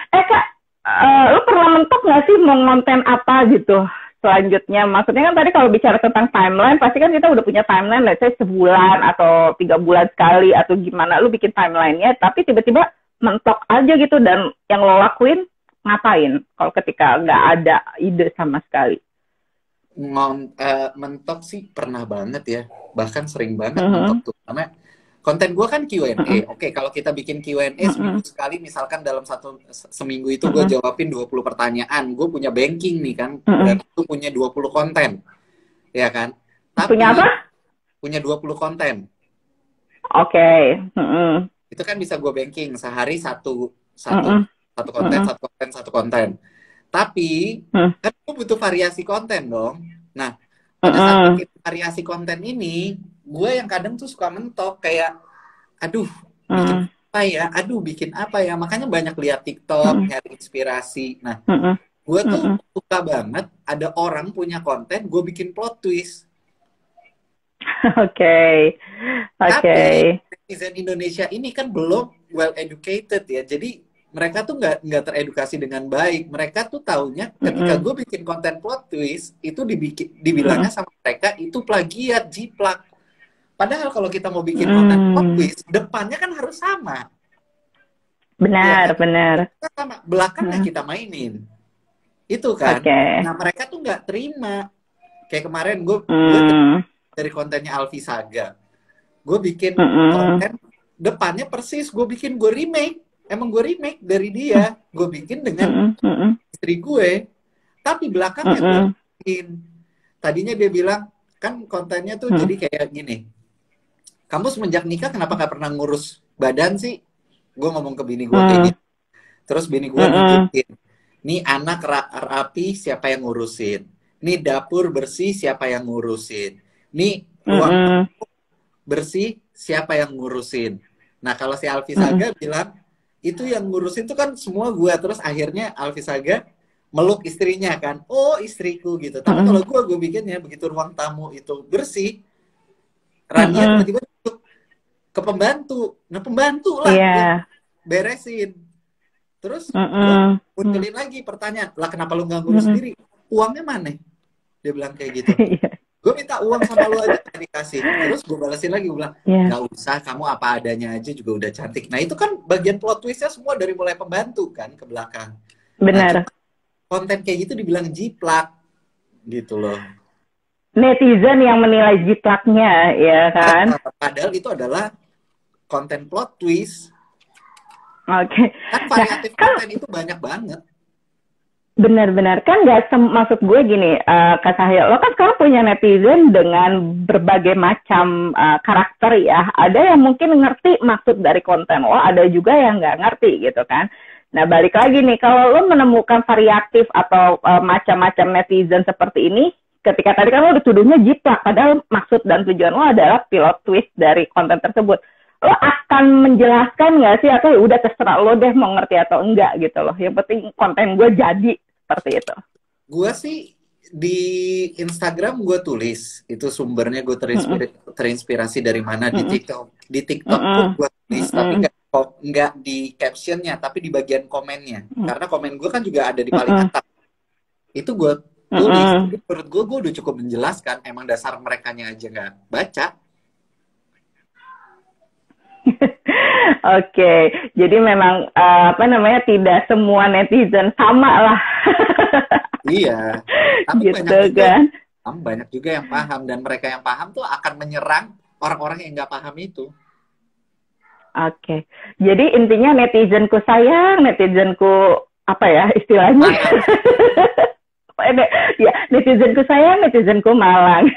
Kak, lu pernah mentok nggak sih mau konten apa gitu? selanjutnya? Maksudnya kan tadi kalau bicara tentang timeline, pasti kan kita udah punya timeline, let's say sebulan atau 3 bulan sekali atau gimana, lu bikin timelinenya, tapi tiba-tiba mentok aja gitu, dan yang lo lakuin ngapain kalau ketika nggak ada ide sama sekali? Mentok sih pernah banget ya, bahkan sering banget mentok tuh, karena konten gue kan Q&A. Oke, kalau kita bikin Q&A seminggu sekali, misalkan dalam seminggu itu gue jawabin 20 pertanyaan, gue punya banking nih kan, dan itu punya 20 konten, ya kan? Tapi, punya apa? Punya 20 konten. Oke. Itu kan bisa gue banking, sehari satu konten. Tapi, kan gue butuh variasi konten dong. Nah, pada saat bikin variasi konten ini, gue yang kadang tuh suka mentok, kayak aduh bikin apa ya, makanya banyak lihat TikTok, nyari inspirasi. Nah, gue tuh suka banget ada orang punya konten, gue bikin plot twist. Oke. Tapi netizen Indonesia ini kan belum well educated ya, jadi mereka tuh nggak teredukasi dengan baik. Mereka tuh taunya ketika gue bikin konten plot twist itu dibilangnya sama mereka itu plagiat, jiplak. Padahal kalau kita mau bikin konten plot twist, depannya kan harus sama. Benar, ya, benar. Sama, belakangnya kita mainin. Itu kan. Nah, mereka tuh nggak terima. Kayak kemarin gue dari kontennya Alfi Saga. Gue bikin konten, depannya persis gue remake. Emang gue remake dari dia. Gue bikin dengan istri gue. Tapi belakangnya gue bikin. Tadinya dia bilang, kan kontennya tuh jadi kayak gini. Kamu semenjak nikah kenapa gak pernah ngurus badan sih? Gue ngomong ke bini gue kayak gitu. Terus bini gue nunjukin. Nih anak rapi siapa yang ngurusin? Nih dapur bersih siapa yang ngurusin? Nih ruang bersih siapa yang ngurusin? Nah kalau si Alfi Saga bilang, itu yang ngurusin tuh kan semua gue. Terus akhirnya Alfi Saga meluk istrinya kan. Oh istriku gitu. Tapi kalau gue bikinnya begitu ruang tamu itu bersih, Rania tiba-tiba ke pembantu. Nah pembantu lah yang beresin. Terus gue munculin lagi pertanyaan, lah kenapa lu gak ngurus sendiri? Uangnya mana? Dia bilang kayak gitu. Gue minta uang sama lu aja dikasih. Terus gue balesin lagi, gue bilang gak usah, kamu apa adanya aja juga udah cantik. Nah itu kan bagian plot twistnya semua dari mulai pembantu kan ke belakang. Benar. Nah, konten kayak gitu dibilang jiplak gitu loh. Netizen yang menilai jiplaknya, ya kan? Padahal itu adalah konten plot twist. Oke. Kan variatif konten itu banyak banget. Benar-benar. Kan maksud gue gini, Kak Sahil, lo kan sekarang punya netizen dengan berbagai macam karakter ya. Ada yang mungkin ngerti maksud dari konten lo, ada juga yang nggak ngerti gitu kan. Nah, balik lagi nih, kalau lo menemukan variatif atau macam-macam netizen seperti ini, ketika tadi kan lo dituduhnya jiplak, padahal maksud dan tujuan lo adalah plot twist dari konten tersebut. Lo akan menjelaskan nggak sih, atau udah terserah lo deh mau ngerti atau enggak gitu loh. Yang penting konten gue jadi seperti itu. Gue sih di Instagram gue tulis, itu sumbernya gue terinspirasi dari mana. Di TikTok gue tulis, tapi nggak di captionnya, tapi di bagian komennya. Karena komen gue kan juga ada di paling atas. Itu gue tulis. Menurut gue udah cukup menjelaskan. Emang dasar merekanya aja nggak baca. Oke, jadi memang tidak semua netizen sama lah. Iya, tapi gitu kan? Banyak juga yang paham, dan mereka yang paham tuh akan menyerang orang-orang yang nggak paham itu. Oke, jadi intinya netizenku sayang, netizenku apa ya istilahnya? Ya, netizenku sayang, netizenku malang.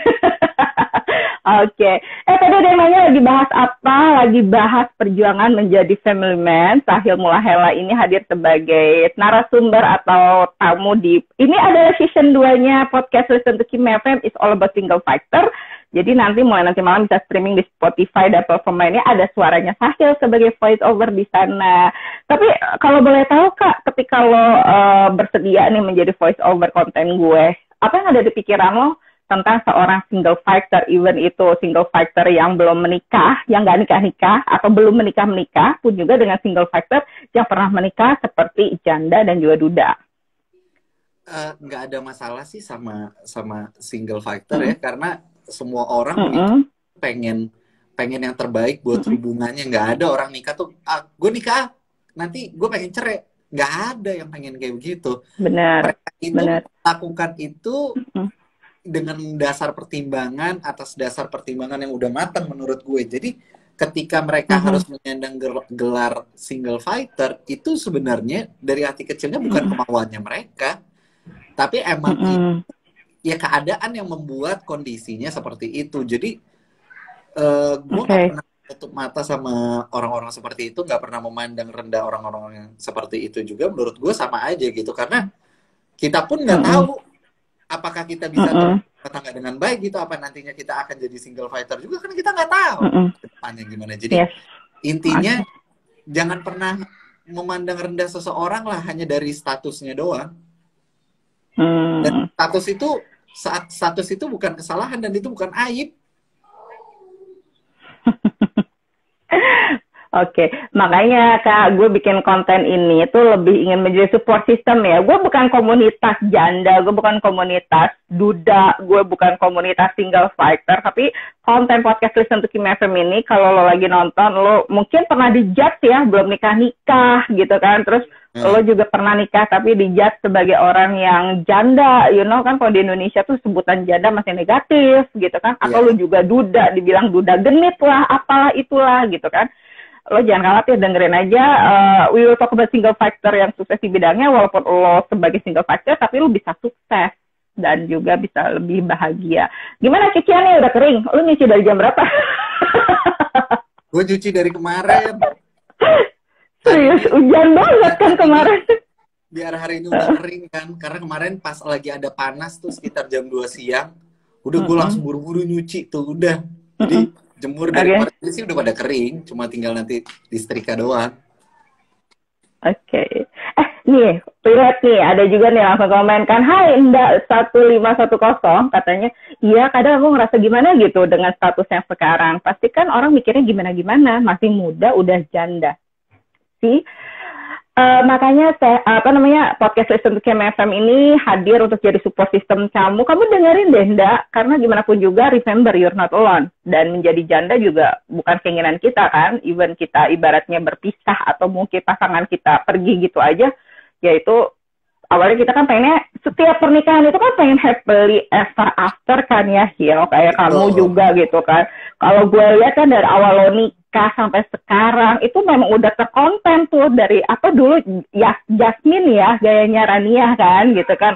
Oke. Tadi ada yang nanya lagi bahas apa? Lagi bahas perjuangan menjadi family man. Sahil Mulahela ini hadir sebagai narasumber atau tamu di... Ini adalah season 2-nya podcast Listen to Kim FM, It's All About Single Factor. Jadi mulai nanti malam bisa streaming di Spotify dan platform lainnya. Ada suaranya Sahil sebagai voice over di sana. Tapi kalau boleh tahu Kak, ketika lo bersedia nih menjadi voice over konten gue, apa yang ada di pikiran lo tentang seorang single fighter, even itu single fighter yang belum menikah, yang nggak nikah-nikah, atau belum menikah-menikah, pun juga dengan single fighter yang pernah menikah seperti janda dan juga duda? nggak ada masalah sih sama sama single fighter ya, karena semua orang pengen pengen yang terbaik buat hubungannya. Nggak ada orang nikah tuh, gue nikah nanti gue pengen cerai. Nggak ada yang pengen kayak begitu. Benar, Mereka itu benar. lakukan itu dengan dasar pertimbangan, atas dasar pertimbangan yang udah matang menurut gue. Jadi ketika mereka harus menyandang gelar single fighter, itu sebenarnya dari hati kecilnya bukan kemauannya mereka, tapi emang ya keadaan yang membuat kondisinya seperti itu. Jadi gue nggak pernah tutup mata sama orang-orang seperti itu, nggak pernah memandang rendah orang-orang yang seperti itu juga. Menurut gue sama aja gitu, karena kita pun nggak tahu apakah kita bisa berumah tangga dengan baik gitu, apa nantinya kita akan jadi single fighter juga, kan kita nggak tahu ke depannya gimana. Jadi intinya jangan pernah memandang rendah seseorang lah hanya dari statusnya doang. Dan status itu bukan kesalahan dan itu bukan aib. Oke, makanya Kak, gue bikin konten ini tuh lebih ingin menjadi support system ya. Gue bukan komunitas janda, gue bukan komunitas duda, gue bukan komunitas single fighter, tapi konten podcast Listen to Kim FM ini, kalau lo lagi nonton, lo mungkin pernah dijudge ya, belum nikah-nikah gitu kan, terus lo juga pernah nikah tapi dijudge sebagai orang yang janda, you know kan, kalau di Indonesia tuh sebutan janda masih negatif gitu kan, atau lo juga duda, dibilang duda genit lah, apalah itulah gitu kan. Lo jangan khawatir, dengerin aja. We will talk about single fighter yang sukses di bidangnya, walaupun lo sebagai single fighter, tapi lo bisa sukses dan juga bisa lebih bahagia. Gimana cuciannya, udah kering? Lo nyuci dari jam berapa? Gue cuci dari kemarin. Serius, hujan banget kan kemarin. Biar hari ini udah kering kan, karena kemarin pas lagi ada panas tuh sekitar jam 2 siang, udah gue langsung buru-buru nyuci tuh, udah. Jadi jemur dari kemarin sih udah pada kering, cuma tinggal nanti disetrika doang. Oke. Nih, lihat nih, ada juga nih langsung komen kan, hai Nda 1510, katanya, iya kadang aku ngerasa gimana gitu dengan status yang sekarang. Pasti kan orang mikirnya gimana-gimana, masih muda udah janda. Sih. Makanya podcast Listen to Kim FM ini hadir untuk jadi support system kamu. Kamu dengerin deh, Nda, karena gimana pun juga, remember you're not alone. Dan menjadi janda juga bukan keinginan kita kan, even kita ibaratnya berpisah atau mungkin pasangan kita pergi gitu aja, yaitu awalnya kita kan pengennya setiap pernikahan itu kan pengen happily ever after kan ya, kayak kamu juga gitu kan. Kalau gue lihat kan dari awal lo nikah sampai sekarang itu memang udah terkonten tuh dari apa dulu ya, Jasmine ya, gayanya Rania kan gitu kan.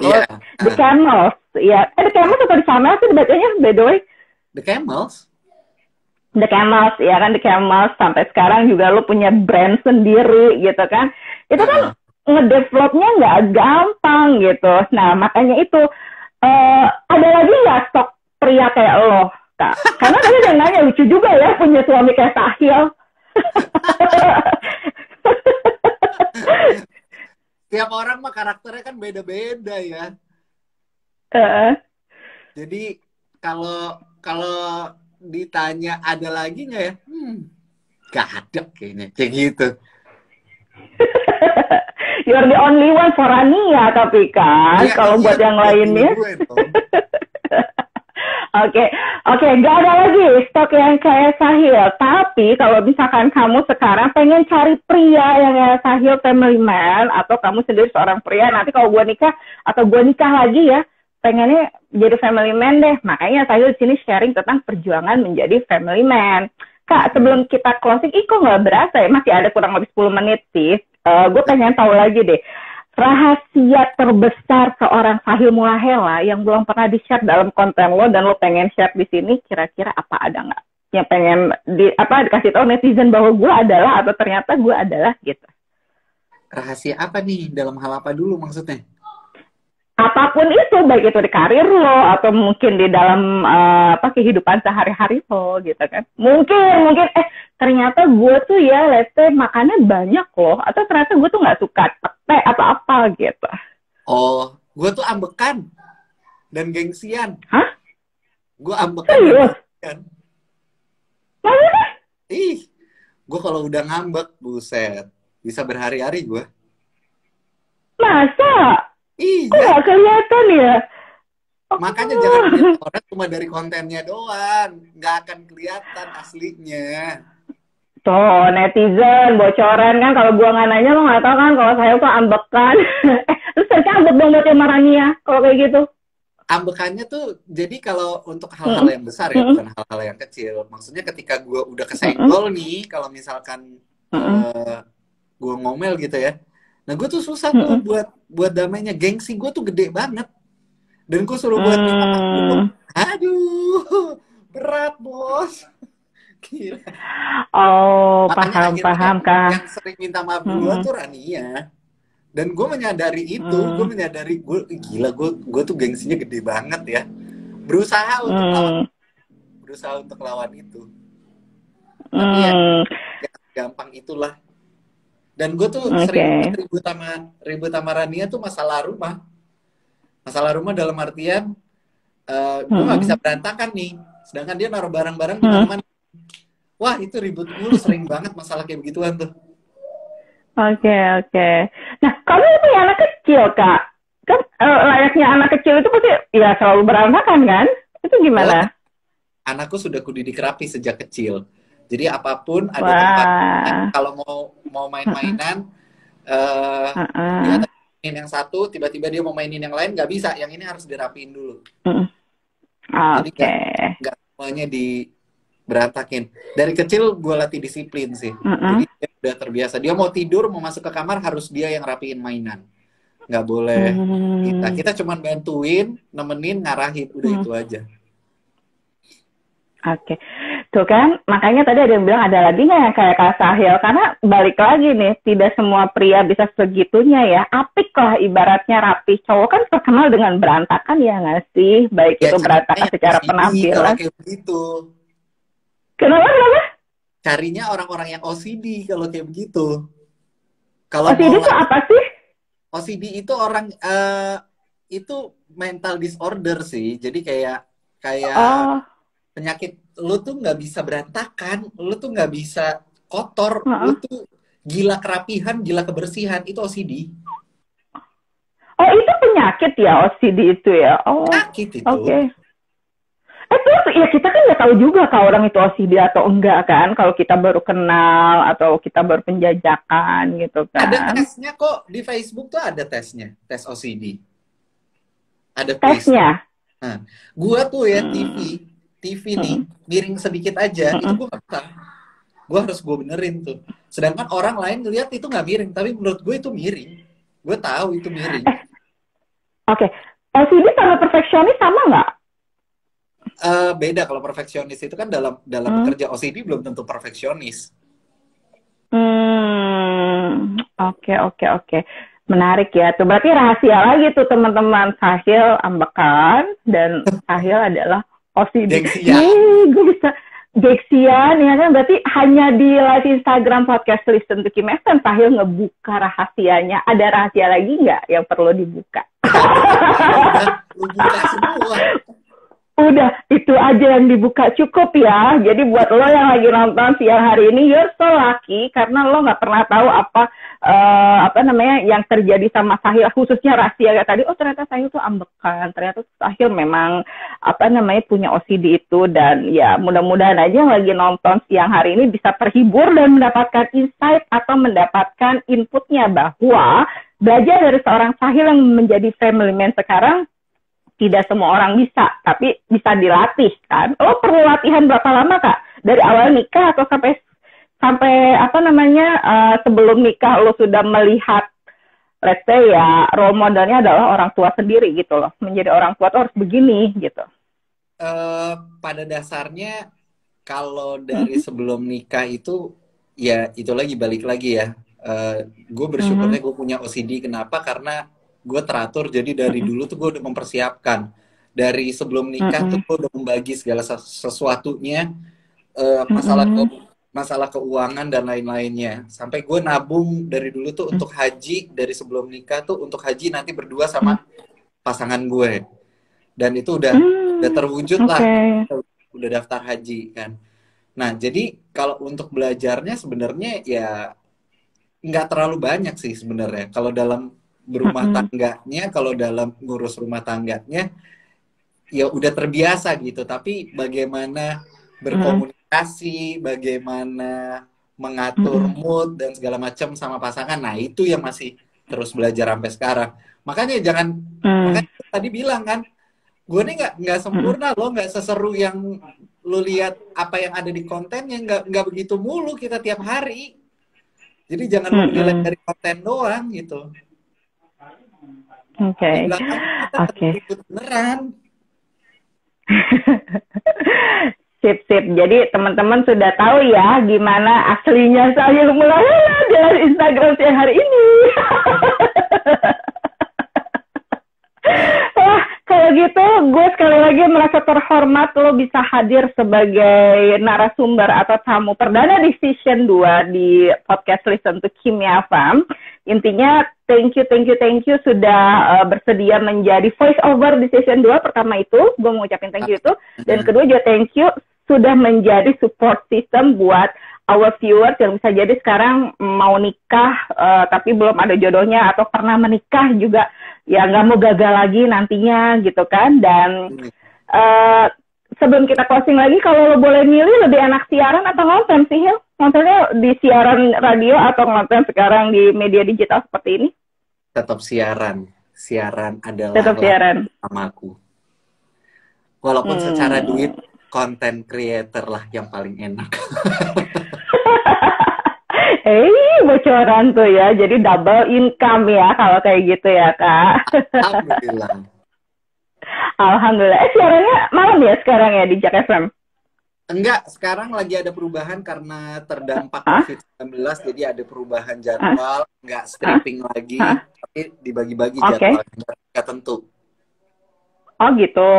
The Camels ya, The Camels atau The Camels sih dibacanya by the way? The Camels ya kan, The Camels sampai sekarang juga lo punya brand sendiri gitu kan. Itu kan ngedevelopnya nggak gampang gitu. Nah makanya itu ada lagi nggak stok pria kayak lo, Kak? Karena tadi ada nanya, lucu juga ya punya suami kayak Sahil. Tiap orang mah karakternya kan beda-beda ya. Jadi kalau ditanya ada lagi nggak ya? Gak ada kayaknya kayak gitu. You're the only one for Rania tapi kan, kalau buat yang lainnya. Oke, nggak ada lagi stok yang kayak Sahil. Tapi kalau misalkan kamu sekarang pengen cari pria yang kayak Sahil, family man, atau kamu sendiri seorang pria, nanti kalau gue nikah atau gue nikah lagi ya, pengennya jadi family man deh. Makanya Sahil di sini sharing tentang perjuangan menjadi family man. Kak, sebelum kita closing, kok nggak berasa ya? Masih ada kurang lebih 10 menit sih. Gue pengen tahu lagi deh, rahasia terbesar seorang Sahil Mulahela yang belum pernah di-share dalam konten lo dan lo pengen share di sini, kira-kira apa, ada nggak? Yang pengen dikasih tahu netizen bahwa gue adalah, atau ternyata gue adalah gitu. Rahasia apa nih? Dalam hal apa dulu maksudnya? Apapun itu, baik itu di karir lo atau mungkin di dalam kehidupan sehari-hari lo gitu kan. Mungkin ternyata gue tuh ya let's say makannya banyak loh, atau ternyata gue tuh nggak suka teh atau apa gitu. Oh, gue tuh ambekan dan gengsian. Hah? Gue ambekan dan gengsian. Maksudnya? Gue kalau udah ngambek, buset, bisa berhari-hari gue. Masa? Kok Iya, nggak kelihatan ya? makanya jangan Oh. lihat orang cuma dari kontennya doang, nggak akan kelihatan aslinya. Tuh, netizen, bocoran kan. Kalau gua nggak nanya, lo nggak tahu kan kalau saya tuh ambekan. Terus saya ambek dong buat yang Marania, kalau kayak gitu. Ambekannya tuh jadi kalau untuk hal-hal Mm-mm. yang besar ya, Mm-mm. bukan hal-hal yang kecil. Maksudnya ketika gue udah Mm-mm. kesenggol nih, kalau misalkan Mm-mm. gue ngomel gitu ya, nah gue tuh susah tuh Mm-mm. buat damainya. Gengsi gue tuh gede banget, dan gue suruh buat minta maaf dulu. Hmm. Aduh, berat bos. Gila. Oh, Makanya paham, akhirnya paham, Kak. yang sering minta maaf duluan Mm-mm. tuh Rania. Dan gue menyadari itu, Hmm. gue gila, gue tuh gengsinya gede banget ya. Berusaha untuk lawan Hmm. itu, tapi ya Hmm. gampang itulah. Dan gue tuh Oke. sering banget ribut sama Rania tuh masalah rumah dalam artian gue nggak bisa Hmm. berantakan nih, sedangkan dia naruh barang-barang di Hmm. mana-mana. Wah, itu ribut mulu, sering banget masalah kayak begituan tuh. Oke, oke. Nah, kamu punya anak kecil, Kak. Kan layaknya anak kecil itu pasti ya selalu berantakan kan? Itu Oh, gimana? anakku sudah kudidik rapi sejak kecil, jadi apapun ada tempatnya. Wah. Kalau mau Heeh. main-mainan, eh dia Heeh. mainin yang satu, tiba-tiba dia mau mainin yang lain, nggak bisa, yang ini harus dirapiin dulu. Heeh. Jadi Oke. nggak semuanya berantakin. Dari kecil gue latih disiplin sih. Heeh. Jadi dia udah terbiasa. Dia mau tidur, mau masuk ke kamar, harus dia yang rapiin mainan. Nggak boleh kita. Hmm. Kita cuma bantuin, nemenin, ngarahin. Udah Hmm. itu aja. Oke, tuh kan makanya tadi ada yang bilang ada lagi nggak yang kayak Kak Sahil, karena balik lagi nih tidak semua pria bisa segitunya ya, apik lah ibaratnya rapi. Cowok kan terkenal dengan berantakan ya nggak sih, baik Ya itu carinya berantakan yang secara OCD kalau penampilan. kayak begitu. Kenapa kenapa? Carinya orang-orang yang OCD kalau kayak begitu. Kalau OCD mau itu laki, apa sih? OCD itu orang itu mental disorder sih. Jadi kayak kayak Oh, penyakit, lu tuh nggak bisa berantakan, lu tuh nggak bisa kotor, lu uh-uh. tuh gila kerapihan, gila kebersihan, itu OCD. Oh itu penyakit ya OCD itu ya. Oh, Penyakit oke. itu. Okay. Terus ya kita kan nggak tahu juga kalau orang itu OCD atau enggak kan, kalau kita baru kenal atau kita baru penjajakan gitu Ada kan. tesnya kok di Facebook tuh, ada tesnya, tes OCD. Ada quiz. Tesnya. Nah, gua tuh ya Hmm. TV nih Hmm. miring sedikit aja, itu Hmm. gua nggak bisa. Gua harus gua benerin tuh. Sedangkan orang lain ngeliat itu nggak miring, tapi menurut gue itu miring. Gue tahu itu miring. Oke, okay. OCD sama perfeksionis sama nggak? Beda. Kalau perfeksionis itu kan dalam Hmm. bekerja, OCD belum tentu perfeksionis. Oke, oke, oke. Menarik ya. Tuh berarti rahasia lagi tuh teman-teman. Sahil ambekan dan Sahil adalah OCD. Gengsian. Yeay, gue bisa Gexian ya kan, berarti hanya di live Instagram podcast Listen to Kimesan Sahil ngebuka rahasianya. Ada rahasia lagi nggak yang perlu dibuka? Udah, lu buka semua. Udah, itu aja yang dibuka cukup ya. Jadi buat lo yang lagi nonton siang hari ini, you're so lucky karena lo nggak pernah tahu apa namanya yang terjadi sama Sahil, khususnya rahasia tadi. Oh ternyata Sahil tuh ambekan, ternyata Sahil memang apa namanya punya OCD itu, dan ya mudah-mudahan aja yang lagi nonton siang hari ini bisa terhibur dan mendapatkan insight atau mendapatkan inputnya bahwa belajar dari seorang Sahil yang menjadi family man sekarang, tidak semua orang bisa, tapi bisa dilatih kan. Lo perlu latihan berapa lama Kak? Dari awal nikah atau sampai sampai apa namanya sebelum nikah lo sudah melihat, let's say ya role modelnya adalah orang tua sendiri gitu loh. Menjadi orang tua tuh harus begini gitu. Pada dasarnya kalau dari sebelum nikah itu, ya itu lagi balik lagi ya. Gue bersyukurnya gue punya OCD. Kenapa? Karena gue teratur. Jadi dari dulu tuh gue udah mempersiapkan. Dari sebelum nikah tuh gue udah membagi segala sesuatunya, masalah keuangan dan lain-lainnya. Sampai gue nabung dari dulu tuh untuk haji, dari sebelum nikah tuh untuk haji nanti berdua sama pasangan gue. Dan itu udah terwujud lah. Udah daftar haji kan. Nah, jadi kalau untuk belajarnya sebenarnya ya nggak terlalu banyak sih sebenarnya. Kalau dalam berumah tangganya, kalau dalam ngurus rumah tangganya ya udah terbiasa gitu. Tapi bagaimana berkomunikasi, bagaimana mengatur mood dan segala macam sama pasangan, nah itu yang masih terus belajar sampai sekarang. Makanya makanya tadi bilang kan, gue nih nggak sempurna loh, nggak seseru yang lu lihat apa yang ada di kontennya, nggak begitu mulu kita tiap hari. Jadi jangan menilai dari konten doang gitu. Oke. Di belakang kita ribut beneran. Sip. Jadi teman-teman sudah tahu ya gimana aslinya saya mulai dari Instagram saya hari ini. Wah, kalau gitu gue sekali lagi merasa terhormat lo bisa hadir sebagai narasumber atau tamu perdana di season 2 di podcast Listen to Kimia Fam. Intinya thank you sudah bersedia menjadi voice over di season 2. Pertama itu gue mau ucapin thank you itu, dan kedua juga thank you sudah menjadi support system buat our viewers yang bisa jadi sekarang mau nikah tapi belum ada jodohnya, atau pernah menikah juga ya nggak mau gagal lagi nantinya gitu kan. Dan sebelum kita closing lagi, kalau lo boleh milih lebih enak siaran atau ngonten sih, Hil? Ngontennya di siaran radio atau ngonten sekarang di media digital seperti ini? Tetap siaran. Siaran adalah utamaku. Walaupun secara duit, content creator lah yang paling enak. Bocoran tuh ya. Jadi double income ya kalau kayak gitu ya, Kak. Alhamdulillah. Alhamdulillah. Siarannya malam ya sekarang ya di Jak FM? Enggak, sekarang lagi ada perubahan karena terdampak COVID-19, jadi ada perubahan jadwal, enggak stripping lagi, tapi dibagi-bagi jadwal yang tentu. Oh gitu.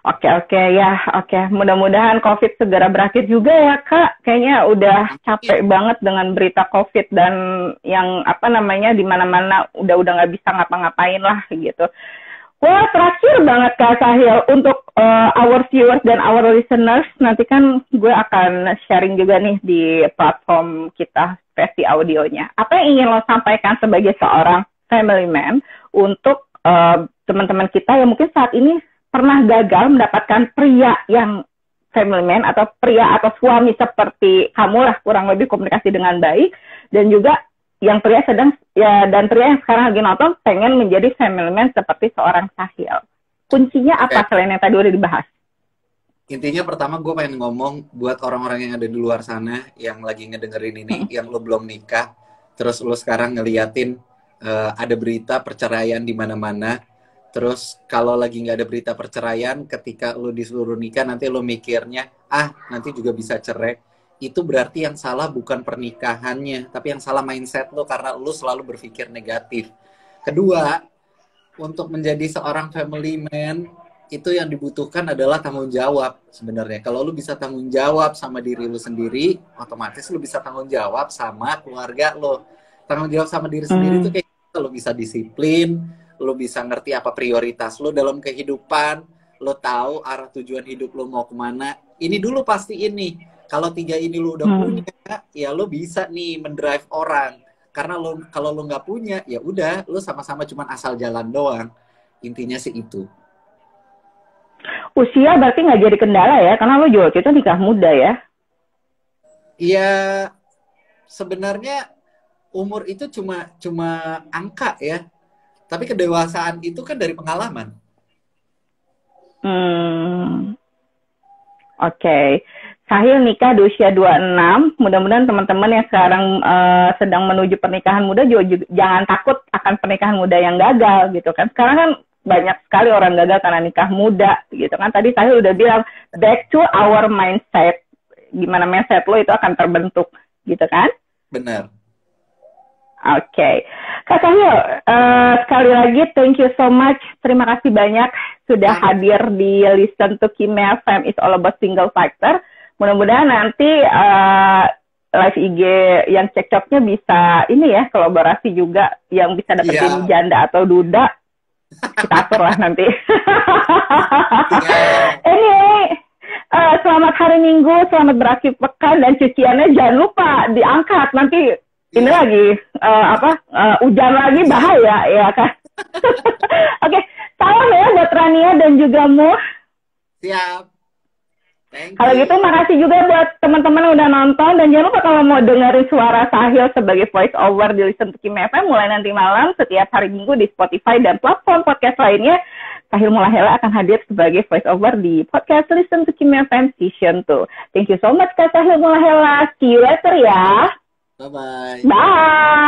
Oke. Mudah-mudahan COVID segera berakhir juga ya, Kak. Kayaknya udah capek banget dengan berita COVID dan yang di mana-mana udah nggak bisa ngapa-ngapain lah gitu. Wah, terakhir banget Kak Sahil, untuk our viewers dan our listeners, nanti kan gue akan sharing juga nih di platform kita versi audionya. Apa yang ingin lo sampaikan sebagai seorang family man untuk teman-teman kita yang mungkin saat ini pernah gagal mendapatkan pria yang family man atau pria atau suami seperti kamu lah, kurang lebih komunikasi dengan baik, dan juga yang pria dan pria yang sekarang lagi nonton pengen menjadi family man seperti seorang Sahil. Kuncinya apa selain yang tadi udah dibahas? Intinya pertama gue pengen ngomong buat orang-orang yang ada di luar sana yang lagi ngedengerin ini, yang lo belum nikah, terus lo sekarang ngeliatin ada berita perceraian di mana-mana. Terus kalau lagi nggak ada berita perceraian, ketika lo disuruh nikah nanti lo mikirnya, nanti juga bisa cerai. Itu berarti yang salah bukan pernikahannya, tapi yang salah mindset lo karena lo selalu berpikir negatif. Kedua, untuk menjadi seorang family man, itu yang dibutuhkan adalah tanggung jawab sebenarnya. Kalau lo bisa tanggung jawab sama diri lo sendiri, otomatis lo bisa tanggung jawab sama keluarga lo. Tanggung jawab sama diri sendiri itu kayak lo bisa disiplin, lo bisa ngerti apa prioritas lo dalam kehidupan, lo tahu arah tujuan hidup lo mau kemana. Ini dulu pasti ini. Kalau 3 ini lo udah punya, ya lo bisa nih mendrive orang. Karena kalau lo nggak punya, ya udah lo sama-sama cuma asal jalan doang. Intinya sih itu. Usia berarti nggak jadi kendala ya, karena lo juga itu nikah muda ya? Iya, sebenarnya umur itu cuma angka ya. Tapi kedewasaan itu kan dari pengalaman. Oke. Sahil nikah di usia 26. Mudah-mudahan teman-teman yang sekarang sedang menuju pernikahan muda juga jangan takut akan pernikahan muda yang gagal gitu kan. Sekarang kan banyak sekali orang gagal karena nikah muda gitu kan. Tadi Sahil udah bilang back to our mindset. Gimana mindset lo itu akan terbentuk gitu kan? Benar. Oke. Kak Sahil, sekali lagi thank you so much. Terima kasih banyak sudah hadir di Listen to Kimia FM is all about single factor. Mudah-mudahan nanti live IG yang cekcoknya bisa ini ya, kolaborasi juga yang bisa dapetin janda atau duda. Kita atur lah nanti. Anyway, selamat hari Minggu, selamat berakhir pekan, dan cuciannya jangan lupa diangkat nanti. ini lagi hujan lagi bahaya ya kan. Oke, salam ya buat Rania dan juga Mu. Siap. Kalau gitu makasih juga buat teman-teman yang udah nonton, dan jangan lupa kalau mau dengerin suara Sahil sebagai voice over di Listen to Kim FM mulai nanti malam setiap hari Minggu di Spotify dan platform podcast lainnya. Sahil Mulahela akan hadir sebagai voice over di podcast Listen to Kim FM Season 2. Thank you so much Kak Sahil Mulahela. See you later ya. Bye-bye. Bye.